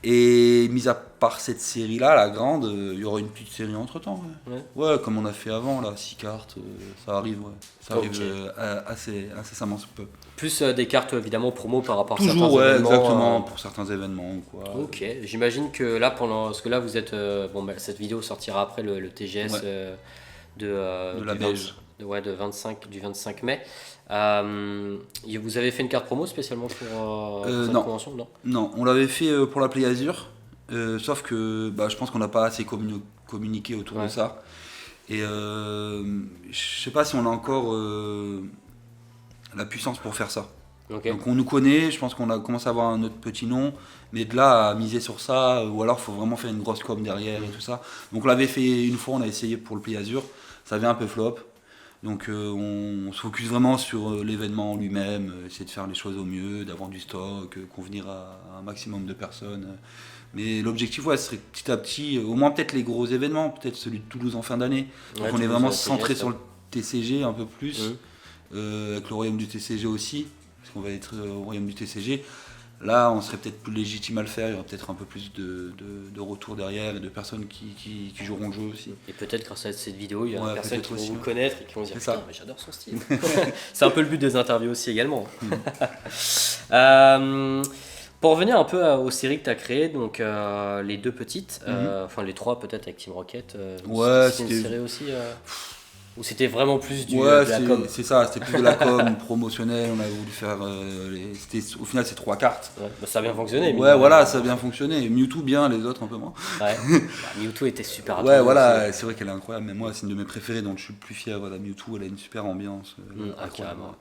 Et mis à part cette série-là, la grande, il y aura une petite série entre-temps. Ouais, comme on a fait avant, là, 6 cartes, ça arrive, ouais. Ça arrive assez incessamment sous peu. Plus des cartes évidemment promo par rapport à Toujours, certains ouais, événements. exactement, pour certains événements ou quoi. Ok, j'imagine que là, parce que là vous êtes. Cette vidéo sortira après le TGS Ouais. de la du Belge. du 25 mai. Vous avez fait une carte promo spécialement pour cette non. convention, non? Non, on l'avait fait pour la Play Azure, sauf que je pense qu'on n'a pas assez communiqué autour de ça. Et je sais pas si on a encore la puissance pour faire ça. Ok. Donc on nous connaît, je pense qu'on a commencé à avoir un autre petit nom, mais de là à miser sur ça, ou alors il faut vraiment faire une grosse com derrière et tout ça. Donc on l'avait fait une fois, on a essayé pour le Play Azure, ça avait un peu flop. Donc on se focus vraiment sur l'événement en lui-même, essayer de faire les choses au mieux, d'avoir du stock, convenir à un maximum de personnes. Mais l'objectif, ouais, ce serait petit à petit, au moins peut-être les gros événements, peut-être celui de Toulouse en fin d'année. Donc Ouais, on est Toulouse, vraiment TGS, centré ouais. sur le TCG un peu plus, Mhm. avec le royaume du TCG aussi, parce qu'on va être au royaume du TCG. Là, on serait peut-être plus légitime à le faire, il y aura peut-être un peu plus de retours derrière et de personnes qui joueront le jeu aussi. Et peut-être grâce à cette vidéo, il y a Ouais, des personnes qui peut-être vont aussi, vous ouais. connaître et qui vont dire C'est ça. putain, mais j'adore son style. C'est un peu le but des interviews aussi également. Mhm. Pour revenir un peu aux séries que tu as créées, donc les deux petites, Mhm. enfin les trois peut-être avec Team Rocket, Ouais, c'était une c'était. série aussi ou c'était vraiment plus Ouais, de la com? c'est ça, c'était plus de la com promotionnelle, on avait voulu faire. Au final, c'est 3 cartes. Ouais, bah, ça a bien fonctionné. mine de Ouais, rien. voilà, ça a bien fonctionné. Mewtwo bien, les autres un peu moins. Ouais. Bah, Mewtwo était super Ouais, attendu voilà, aussi. c'est vrai qu'elle est incroyable, mais moi, c'est une de mes préférées, donc je suis le plus fier. Voilà, Mewtwo, elle a une super ambiance. Incroyable. Carrément.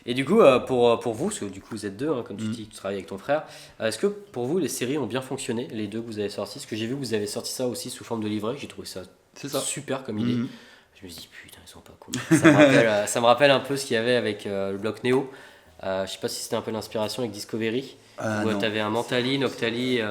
Et du coup, pour vous, parce que du coup vous êtes deux, hein, comme tu dis, tu travailles avec ton frère, est-ce que pour vous les séries ont bien fonctionné, les deux que vous avez sortis? Parce que j'ai vu que vous avez sorti ça aussi sous forme de livret, j'ai trouvé ça C'est ça. super comme idée. Mhm. Je me suis dit, putain, ils sont pas cool. Ça me rappelle un peu ce qu'il y avait avec le bloc Neo. Je sais pas si c'était un peu l'inspiration avec Discovery, où Non. tu avais un Mentali, Noctali et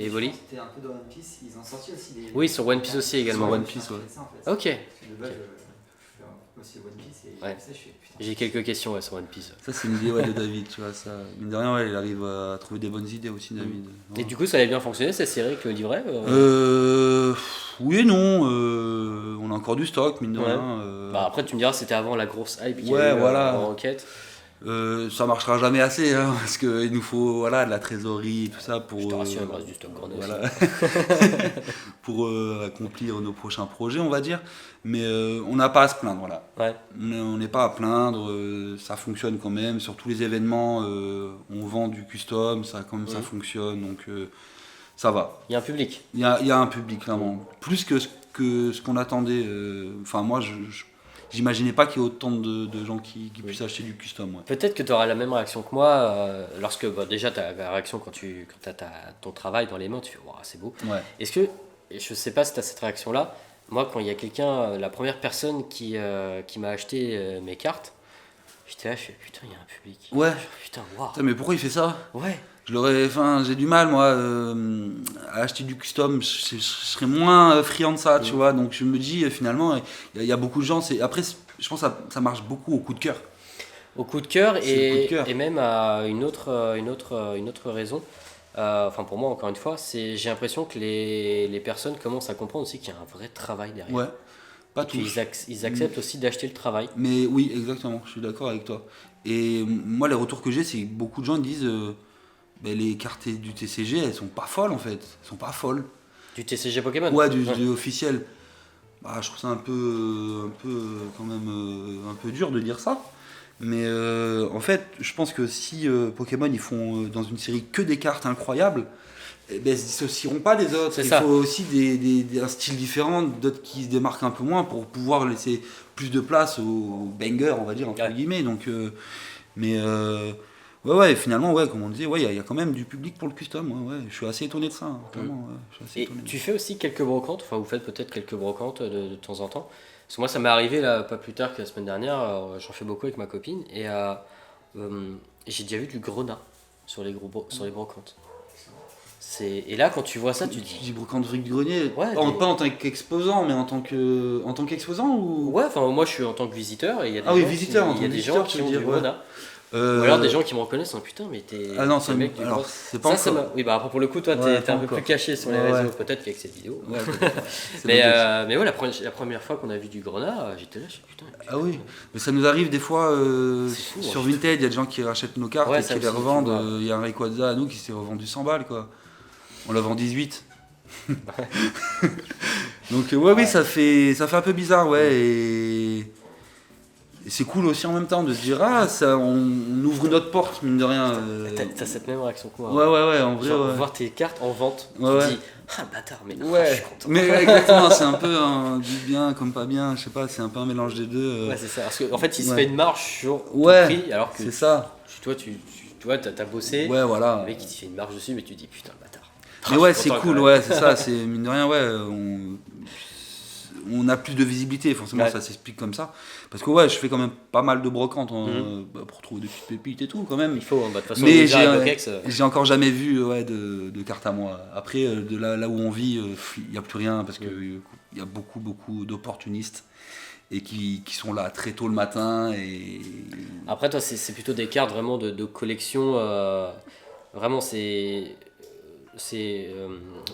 Evoli. C'était un peu dans One Piece, ils ont sorti aussi des. Oui, sur One Piece aussi également. Sur One Piece, ouais. Ça, en fait. Ok, Parce que de base, je fais un peu aussi One Piece et Ouais. ça, je fais putain. j'ai quelques questions ouais, sur One Piece. Ça, c'est une idée ouais, de David, tu vois. Ça. Mine de rien, ouais, il arrive à trouver des bonnes idées aussi, David. Et du coup, ça avait bien fonctionné cette série avec le livret Oui et non. On a encore du stock, mine de Ouais. rien. Bah, après, tu me diras, c'était avant la grosse hype qu'il y Ouais, a eu voilà. en Rocket. Ça marchera jamais assez, hein, parce qu'il nous faut voilà, de la trésorerie, tout ça pour. Je te rassure, il me reste du stock Grenoble voilà. pour accomplir nos prochains projets, on va dire. Mais on n'a pas à se plaindre, voilà. Ouais. On n'est pas à plaindre, ça fonctionne quand même. Sur tous les événements, on vend du custom, ça, comme ça fonctionne, donc ça va. Il y a un public. Il y a un public, clairement. Plus que ce qu'on attendait. Enfin, moi, j'imaginais pas qu'il y ait autant de gens qui puissent acheter du custom. Ouais. Peut-être que tu auras la même réaction que moi lorsque déjà tu as la réaction quand tu as ton travail dans les mains, tu fais waouh, c'est beau. Ouais. Est-ce que, je sais pas si tu as cette réaction-là, moi quand il y a quelqu'un, la première personne qui m'a acheté mes cartes, j'étais là, je fais putain, il y a un public. Ouais. Je fais, putain, waouh. Putain, mais pourquoi il fait ça? Ouais. J'ai du mal moi à acheter du custom. Je serais moins friand de ça, tu vois. Donc je me dis finalement, il y a beaucoup de gens. Après, je pense que ça marche beaucoup au coup de cœur. Au coup de cœur C'est le coup de cœur. et même à une autre raison. Enfin pour moi encore une fois, j'ai l'impression que les personnes commencent à comprendre aussi qu'il y a un vrai travail derrière. Ouais. Pas Qu'ils tous. ils acceptent aussi d'acheter le travail. Mais oui, exactement. Je suis d'accord avec toi. Et moi, les retours que j'ai, c'est que beaucoup de gens disent, ben, les cartes du TCG, elles sont pas folles en fait. Elles sont pas folles. Du TCG Pokémon. Ouais, du officiel. Bah, je trouve ça un peu quand même un peu dur de dire ça. Mais en fait, je pense que si Pokémon ils font dans une série que des cartes incroyables, eh ben, ils se dissocieront pas des autres. C'est Il ça. faut aussi un style différent, d'autres qui se démarquent un peu moins pour pouvoir laisser plus de place aux bangers, on va dire, entre Ouais. guillemets. Donc, ouais, finalement, ouais, comme on disait, ouais, il y a quand même du public pour le custom. Ouais, je suis assez étonné de ça, hein, vraiment, ouais, je suis assez Et étonné. tu fais aussi quelques brocantes, enfin vous faites peut-être quelques brocantes de temps en temps. Parce que moi ça m'est arrivé là, pas plus tard que la semaine dernière, j'en fais beaucoup avec ma copine et j'ai déjà vu du grenat sur les brocantes. Et là quand tu vois ça tu te Tu dis... dis brocante fric du grenier, Ouais, pas en tant qu'exposant, mais en tant qu'exposant ou. Ouais, enfin moi je suis en tant que visiteur et il y a des Ah oui, gens visiteur, en il y a tant que des gens visiteur, qui tu ont veux du dire, ouais. grenat. Ou alors des gens qui me reconnaissent, hein, putain mais t'es Ah non, t'es ça le mec du alors grenat. c'est pas Ça encore. m'a... Oui bah après pour le coup toi Ouais, t'es pas un peu encore. plus caché sur les Ouais, réseaux, ouais. peut-être qu'avec cette vidéo. Ouais, c'est Mais, l'objectif. mais ouais, la première fois qu'on a vu du grenat, j'étais là, je suis putain. Ah oui, mais ça nous arrive des fois C'est fou, sur hein. Vinted, il y a des gens qui rachètent nos cartes Ouais, et ça qui les aussi, revendent. tu vois. Il y a un Rayquaza à nous qui s'est revendu 100 balles quoi. On l'a vendu 18. Donc oui, ça fait un peu bizarre, ouais, et c'est cool aussi en même temps de se dire on ouvre une autre porte mine de rien. T'as cette même réaction que moi. Ouais, en vrai. Genre, Ouais. voir tes cartes en vente, Ouais, tu ouais. te dis, ah le bâtard, mais je Ouais, suis content. mais exactement, c'est un peu du bien comme pas bien, je sais pas, c'est un peu un mélange des deux. Ouais, c'est ça. Parce qu'en fait, il se Ouais. fait une marge sur ton Ouais, prix, alors que c'est ça. toi, tu vois, t'as bossé, Ouais, voilà. le mec il te fait une marge dessus, mais tu te dis, putain, le bâtard. Mais Ah, ouais, je suis c'est content, cool, quand même. ouais, c'est ça, c'est mine de rien, ouais. on a plus de visibilité, forcément ça s'explique comme ça. Parce que ouais, je fais quand même pas mal de brocantes pour trouver des petites pépites et tout quand même. Il faut, de toute façon, mais j'ai encore jamais vu de cartes à moi. Après, de là où on vit, il n'y a plus rien parce qu'il y a beaucoup d'opportunistes et qui sont là très tôt le matin. Et... Après, toi, c'est plutôt des cartes vraiment de collection. Vraiment, c'est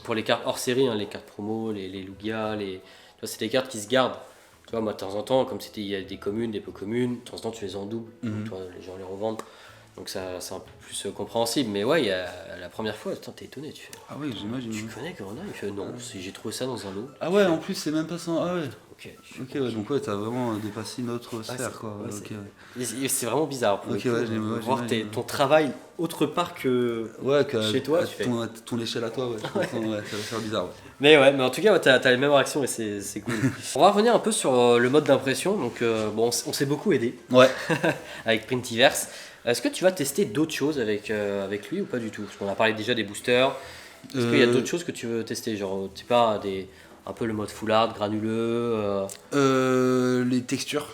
pour les cartes hors série, hein, les cartes promo, les Lugia, c'est des cartes qui se gardent. Tu vois, moi, de temps en temps, comme il y a des communes, des peu communes, de temps en temps, tu les en doubles, toi, les gens les revendent. Donc ça, c'est un peu plus compréhensible. Mais ouais, il y a la première fois, t'es étonné. Tu fais, ah oui, j'imagine. Tu connais Corona? Il fait non, j'ai trouvé ça dans un lot. Ah ouais, en plus, c'est même pas ça. Ah ouais. Ok, ouais, donc ouais, t'as vraiment dépassé notre sphère, quoi. C'est vraiment bizarre pour voir ton travail autre part que chez toi. Ton échelle à toi, ça va faire bizarre. Ouais. Mais en tout cas, t'as les mêmes réactions et c'est cool. On va revenir un peu sur le mode d'impression. Donc, on s'est beaucoup aidé avec Printiverse. Est-ce que tu vas tester d'autres choses avec lui ou pas du tout? Parce qu'on a parlé déjà des boosters. Est-ce qu'il y a d'autres choses que tu veux tester? Genre, tu sais pas, un peu le mode full art, granuleux les textures.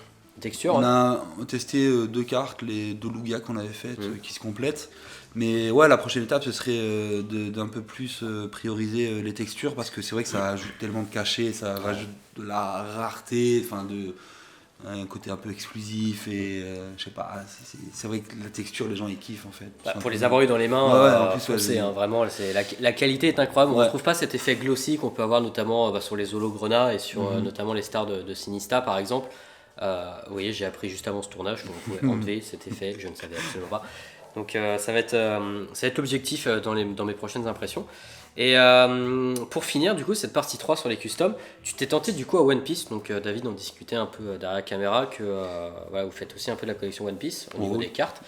On a testé 2 cartes, les 2 Lugia qu'on avait faites qui se complètent. Mais ouais, la prochaine étape, ce serait d'un peu plus prioriser les textures parce que c'est vrai que ça ajoute tellement de cachet, ça rajoute de la rareté, un côté un peu exclusif et je sais pas, c'est vrai que la texture, les gens ils kiffent en fait. Pour les avoir eu dans les mains, vraiment, la qualité est incroyable. On ne retrouve pas cet effet glossy qu'on peut avoir notamment sur les hologrenats et sur notamment les stars de Sinista par exemple. Vous voyez, j'ai appris juste avant ce tournage qu'on pouvait enlever cet effet, je ne savais absolument pas. Donc ça va être l'objectif dans mes prochaines impressions. Et pour finir du coup cette partie 3 sur les customs, tu t'es tenté du coup à One Piece, donc David en discutait un peu derrière la caméra que vous faites aussi un peu de la collection One Piece au niveau des cartes.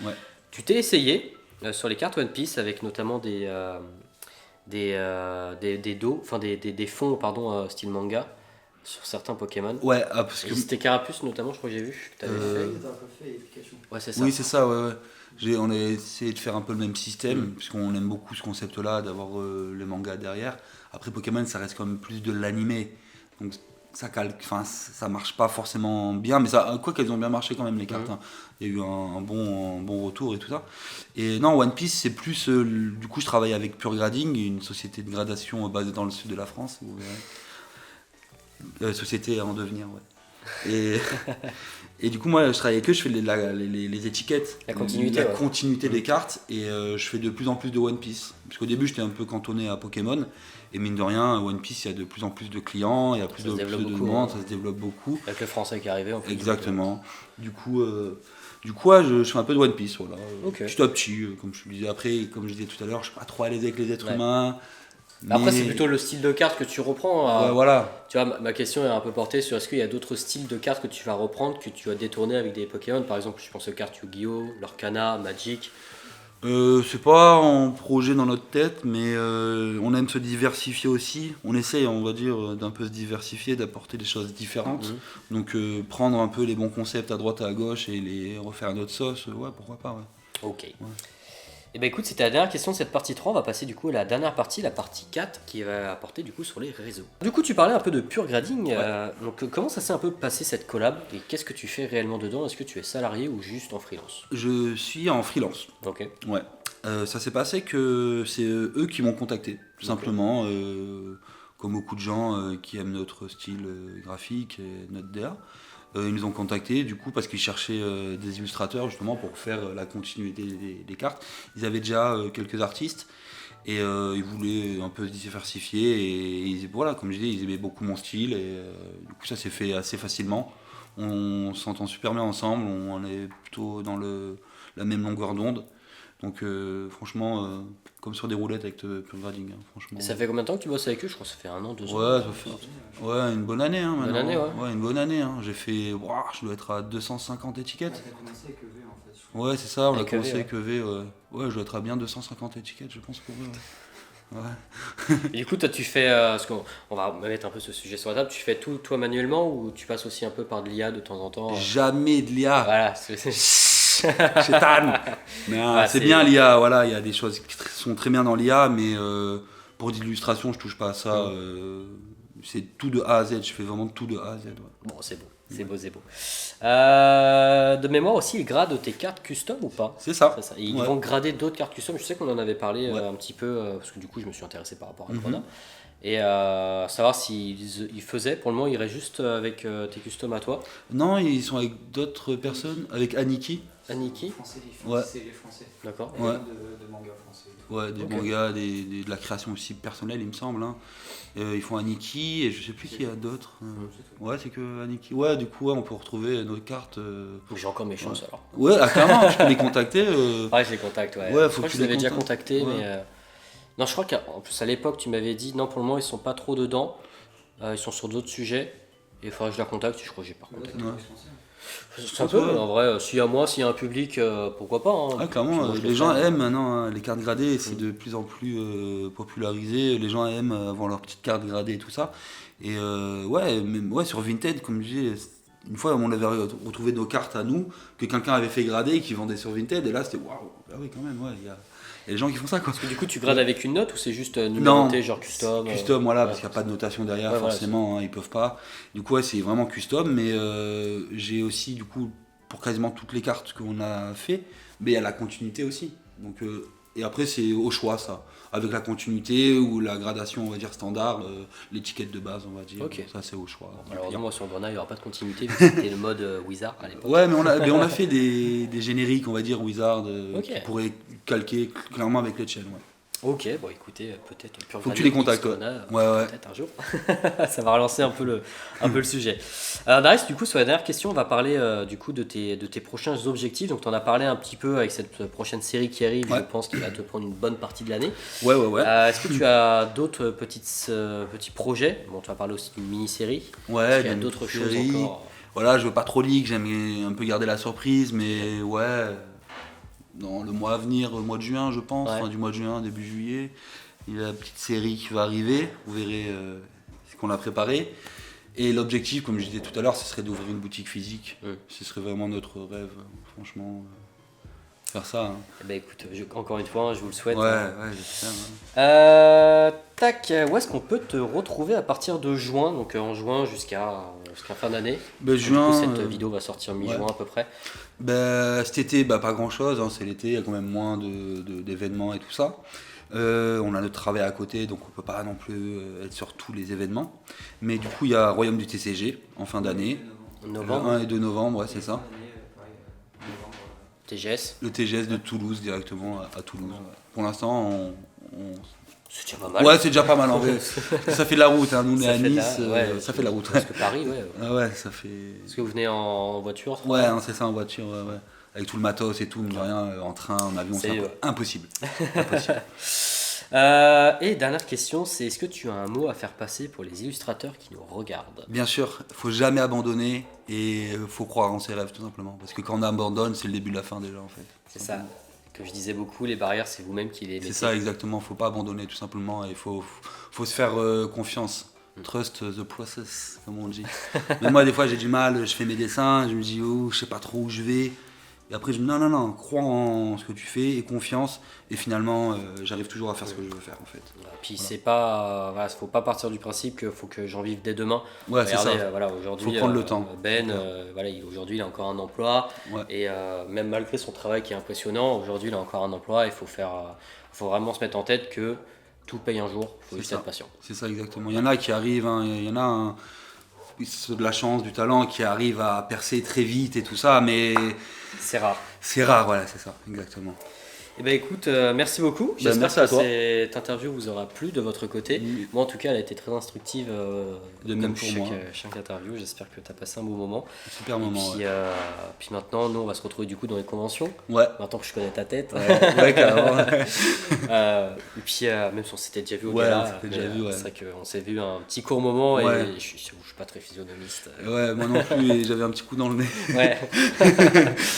Tu t'es essayé sur les cartes One Piece avec notamment des dos, enfin des fonds style manga sur certains Pokémon. Ouais, parce que c'était Carapuce notamment, je crois que j'ai vu que t'avais fait. Ouais, c'est ça. Oui, c'est ça, ouais. On a essayé de faire un peu le même système, puisqu'on aime beaucoup ce concept-là, d'avoir les mangas derrière. Après, Pokémon, ça reste quand même plus de l'animé. Donc, ça marche pas forcément bien, mais quoi qu'elles ont bien marché quand même, les cartes. Hein. Il y a eu un bon retour et tout ça. Et non, One Piece, c'est plus... du coup, je travaille avec Pure Grading, une société de gradation basée dans le sud de la France. Vous verrez. Société en devenir, ouais. Et du coup, moi, je travaille avec eux, je fais les étiquettes, la continuité des cartes, et je fais de plus en plus de One Piece. Parce qu'au début, j'étais un peu cantonné à Pokémon, et mine de rien, One Piece, il y a de plus en plus de clients, il y a plus de demandes, ça se développe beaucoup. Avec le français qui est arrivé en plus. Exactement. Du coup, je fais un peu de One Piece, voilà. Petit à petit, comme je te disais. Après, comme je disais tout à l'heure, je suis pas trop à l'aise avec les êtres humains. Après, c'est plutôt le style de carte que tu reprends. Voilà. Tu vois, ma question est un peu portée sur est-ce qu'il y a d'autres styles de cartes que tu vas reprendre, que tu vas détourner avec des Pokémon. Par exemple, je pense aux cartes Yu-Gi-Oh, Lorcana, Magic. C'est pas en projet dans notre tête, mais on aime se diversifier aussi. On essaye, on va dire, d'un peu se diversifier, d'apporter des choses différentes. Donc prendre un peu les bons concepts à droite et à gauche et les refaire à notre sauce, pourquoi pas. Ok. Ouais. Et ben écoute, c'était la dernière question de cette partie 3, on va passer du coup à la dernière partie, la partie 4, qui va apporter du coup sur les réseaux. Du coup, tu parlais un peu de Pure Grading, donc comment ça s'est un peu passé cette collab, et qu'est-ce que tu fais réellement dedans? Est-ce que tu es salarié ou juste en freelance? Je suis en freelance. Ok. Ouais. Ça s'est passé que c'est eux qui m'ont contacté, tout simplement, comme beaucoup de gens qui aiment notre style graphique et notre DA. Ils nous ont contactés du coup parce qu'ils cherchaient des illustrateurs justement pour faire la continuité des cartes. Ils avaient déjà quelques artistes et ils voulaient un peu se diversifier et voilà, comme je disais, ils aimaient beaucoup mon style et du coup ça s'est fait assez facilement. On s'entend super bien ensemble, on est plutôt dans la même longueur d'onde. Donc franchement, comme sur des roulettes avec Pure Grading. Hein, franchement. Et ça fait combien de temps que tu bosses avec eux? Je crois que ça fait 1 an, 2 ans. Ouais, ça fait une bonne année. Hein, bonne année, ouais, une bonne année. Hein. J'ai fait, je dois être à 250 étiquettes. On a commencé avec EV en fait. Ouais, c'est ça, on a commencé avec EV. Ouais, je dois être à bien 250 étiquettes, je pense, pour eux. Ouais. Et du coup, toi, tu fais, parce qu'on va mettre un peu ce sujet sur la table, tu fais tout toi manuellement ou tu passes aussi un peu par de l'IA de temps en temps? Jamais de l'IA. Voilà, Chétane. C'est bien l'IA, voilà, il y a des choses qui sont très bien dans l'IA, mais pour l'illustration, je touche pas à ça. c'est tout de A à Z, je fais vraiment tout de A à Z. Ouais. Bon, c'est beau, c'est beau, c'est beau. De mémoire aussi, ils gradent tes cartes custom ou pas? C'est ça. C'est ça. Et ils Ouais. vont grader d'autres cartes custom. Je sais qu'on en avait parlé Ouais. un petit peu, parce que du coup, je me suis intéressé par rapport à Mhm. Crona. Et savoir s'ils faisaient, pour le moment, ils restent juste avec tes customs à toi. Non, ils sont avec d'autres personnes, avec Aniki. Aniki, Français, Ouais. c'est les Français. d'accord. Et Ouais. de manga français. et tout. Ouais, des Ok. mangas, de la création aussi personnelle, il me semble. Hein. Ils font Aniki et je sais plus qui y a d'autres. C'est tout. Ouais, c'est que Aniki. Ouais, du coup, ouais, on peut retrouver nos cartes. J'ai encore mes chances alors. Ouais, clairement, je peux les contacter. Ouais, je les contacte, ouais. Ouais, Je faut crois que que tu je les les avais déjà contactes. contactés, Ouais. mais. Non, je crois qu'en plus à l'époque, tu m'avais dit non, pour le moment, ils sont pas trop dedans. Ils sont sur d'autres sujets. Et il faudra que je la contacte. Je crois que j'ai pas Là, contacté. c'est Ouais. les Français. C'est un peu, Ouais. en vrai, s'il y a moi, s'il y a un public, pourquoi pas. Hein. Ah, clairement, Puis moi, je le les gens ferai. aiment maintenant hein, les cartes gradées, et c'est de plus en plus popularisé. Les gens aiment avoir leurs petites cartes gradées et tout ça. Et ouais, même, ouais, sur Vinted, comme je disais, une fois on avait retrouvé nos cartes à nous que quelqu'un avait fait grader et qui vendait sur Vinted. Et là, c'était waouh, ah oui, quand même, ouais, il y a des gens qui font ça quoi. Parce que du coup, tu grades avec une note ou c'est juste numéroté, genre custom Custom, voilà, ouais, parce qu'il n'y a pas de notation derrière, Ouais, voilà, forcément, hein, ils peuvent pas. Du coup, ouais, c'est vraiment custom, mais j'ai aussi, du coup, pour quasiment toutes les cartes qu'on a fait, mais il y a la continuité aussi. Donc, et après, c'est au choix, ça. Avec la continuité ou la gradation, on va dire, standard, l'étiquette de base, on va dire. Ok. Ça, c'est au choix. Alors, moi, sur Grenade, il n'y aura pas de continuité, vu que c'était le mode Wizard à l'époque. Ouais, mais on a fait des génériques, on va dire, Wizard, Ok. qui pourraient calquer clairement avec les chaînes. Ouais. Ok, bon, écoutez, peut-être Pure Faut que tu Grenade les contactes, X ouais. Grenade, Ouais. peut-être un jour. Ça va relancer un peu le sujet. Darius, du coup, sur la dernière question, on va parler du coup de tes prochains objectifs. Donc, tu en as parlé un petit peu avec cette prochaine série qui arrive, Ouais. je pense, qui va te prendre une bonne partie de l'année. Ouais. Est-ce que tu as d'autres petits projets? Bon, tu vas parler aussi d'une mini-série. Ouais, Est-ce qu'il y a une d'autres choses série. encore? Voilà, je veux pas trop leak, j'aime un peu garder la surprise, mais ouais, dans le mois à venir, le mois de juin, je pense, Ouais. fin du mois de juin, début juillet, il y a la petite série qui va arriver, vous verrez ce qu'on a préparé. Et l'objectif, comme je disais tout à l'heure, ce serait d'ouvrir une boutique physique. Ce serait vraiment notre rêve, franchement, faire ça. Hein. Eh ben, écoute, encore une fois, je vous le souhaite. Ouais, hein. j'espère. Ouais. Tac, où est-ce qu'on peut te retrouver à partir de juin? Donc en juin jusqu'à fin d'année. Ben, Du coup, juin, cette vidéo va sortir mi-juin ouais. à peu près. Cet été, pas grand chose, hein, c'est l'été, il y a quand même moins d'événements et tout ça. On a notre travail à côté, donc on peut pas non plus être sur tous les événements. Mais du coup, il y a Royaume du TCG en fin d'année, le Novembre, 1 et 2 novembre, ouais, c'est ça. TGS. Le TGS de Toulouse directement à Toulouse. Ouais. Pour l'instant, C'est déjà pas mal. ouais, c'est déjà pas mal en vrai. Ça fait de la route, hein. Nous on est Ça à fait de Nice, la- ouais, ça fait de la route. Parce que Paris, ouais. Ah ouais, ça fait. Est-ce que vous venez en voiture? Ouais, hein, c'est ça en voiture, ouais. Avec tout le matos et tout, mais rien, en train, en avion, c'est Ouais. impossible. Impossible. Et dernière question, c'est est-ce que tu as un mot à faire passer pour les illustrateurs qui nous regardent? Bien sûr, faut jamais abandonner et faut croire en ses rêves tout simplement. Parce que quand on abandonne, c'est le début de la fin déjà en fait. C'est ça. Comme je disais beaucoup, les barrières, c'est vous-même qui les mettez. C'est ça exactement, faut pas abandonner tout simplement et faut se faire confiance. Trust the process, comme on dit. Mais moi des fois j'ai du mal, je fais mes dessins, je me dis oh, je sais pas trop où je vais. Et après je me dis non, crois en ce que tu fais et confiance. Et finalement j'arrive toujours à faire ce que je veux faire en fait. Puis c'est pas, voilà, faut pas partir du principe qu'il faut que j'en vive dès demain. Ouais, c'est Regardez, ça. voilà, aujourd'hui, Faut prendre le temps. Ben, voilà, aujourd'hui il a encore un emploi Ouais. et même malgré son travail qui est impressionnant, aujourd'hui il a encore un emploi. Il faut vraiment se mettre en tête que tout paye un jour. Il faut juste ça. être patient. C'est ça exactement. Il y en a qui arrivent, hein, il y en a de la chance, du talent, qui arrivent à percer très vite et tout ça, mais C'est rare. c'est rare, voilà, c'est ça, exactement. Eh ben écoute, merci beaucoup. J'espère merci que à toi. cette interview vous aura plu de votre côté. Oui. Moi en tout cas, elle a été très instructive. De même comme pour moi. chaque interview. J'espère que tu as passé un bon moment. Super Et moment. puis, puis maintenant, nous on va se retrouver du coup dans les conventions. Ouais, Maintenant que je connais ta tête. ouais, carrément. Et puis même si on s'était déjà vu au Ouais, gala, on s'était déjà vu, ouais. c'est vrai qu'on s'est vu un petit court moment Ouais. et je suis pas très physionomiste. Ouais, moi non plus, et j'avais un petit coup dans le nez, Ouais,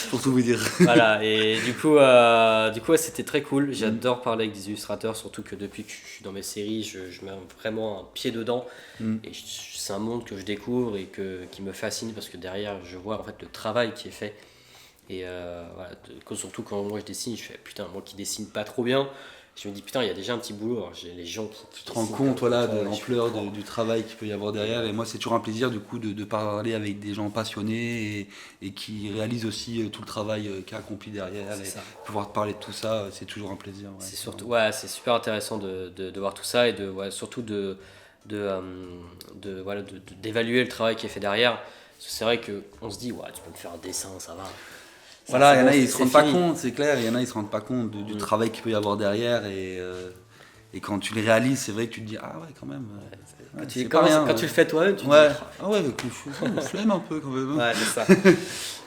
pour tout vous dire. voilà. Et du coup ouais, c'était très cool. J'adore parler avec des illustrateurs, surtout que depuis que je suis dans mes séries, je mets vraiment un pied dedans. Et c'est un monde que je découvre et qui me fascine parce que derrière, je vois en fait le travail qui est fait. Et voilà, surtout quand moi je dessine, je fais putain, moi qui dessine pas trop bien, Je me dis putain, il y a déjà un petit boulot. Alors, j'ai les gens tu te rends compte voilà, de l'ampleur du travail qu'il peut y avoir derrière. Et moi, c'est toujours un plaisir du coup de parler avec des gens passionnés et qui réalisent aussi tout le travail qui est accompli derrière. Et pouvoir te parler de tout ça, c'est toujours un plaisir. C'est surtout, ouais, c'est super intéressant de voir tout ça et surtout d'évaluer le travail qui est fait derrière. Parce que c'est vrai qu'on se dit, ouais, tu peux me faire un dessin, ça va. Voilà, il y en a, ils se rendent pas compte, c'est clair. Il y en a, ils se rendent pas compte du travail qu'il peut y avoir derrière. Et quand tu les réalises, c'est vrai que tu te dis, ah ouais, quand même. Quand tu le fais toi-même, tu te dis, ah ouais, avec le flemme un peu quand même. Ouais, c'est ça.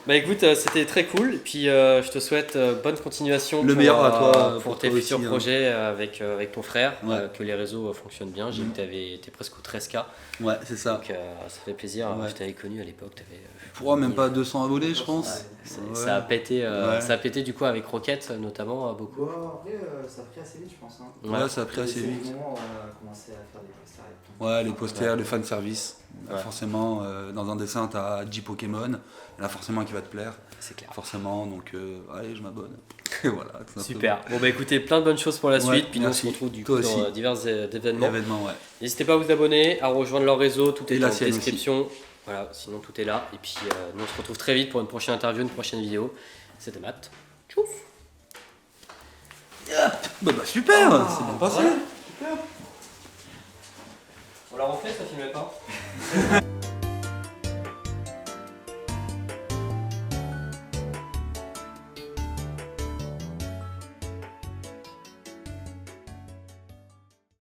Bah écoute, c'était très cool. Et puis je te souhaite bonne continuation meilleur à toi pour tes futurs aussi, projets avec ton frère, que les réseaux fonctionnent bien. J'ai vu que tu étais presque au 13K. Ouais, c'est ça. Donc ça fait plaisir. Je t'avais connu à l'époque. Pour même pas 200 abonnés, je pense. Ça a pété, ça a pété du coup avec Rocket notamment beaucoup. Ouais, après ça a pris assez vite, je pense. Hein. Ouais, ça a pris assez vite. C'est le moment où on a commencé à faire des posters. Ouais, les posters, le fan service. Forcément, dans un dessin, tu as 10 Pokémon. Il y en a forcément qui va te plaire. C'est clair. Forcément, donc allez, je m'abonne. Et voilà, super. Bon, bah écoutez, plein de bonnes choses pour la suite. Puis nous, on se retrouve du coup dans divers événements. N'hésitez pas à vous abonner, à rejoindre leur réseau. Tout est dans la description. Voilà, sinon tout est là. Et puis nous, on se retrouve très vite pour une prochaine interview, une prochaine vidéo. C'était Matt. Tchouf. Bah super, c'est bien passé. Super. On l'a refait, ça filmait pas.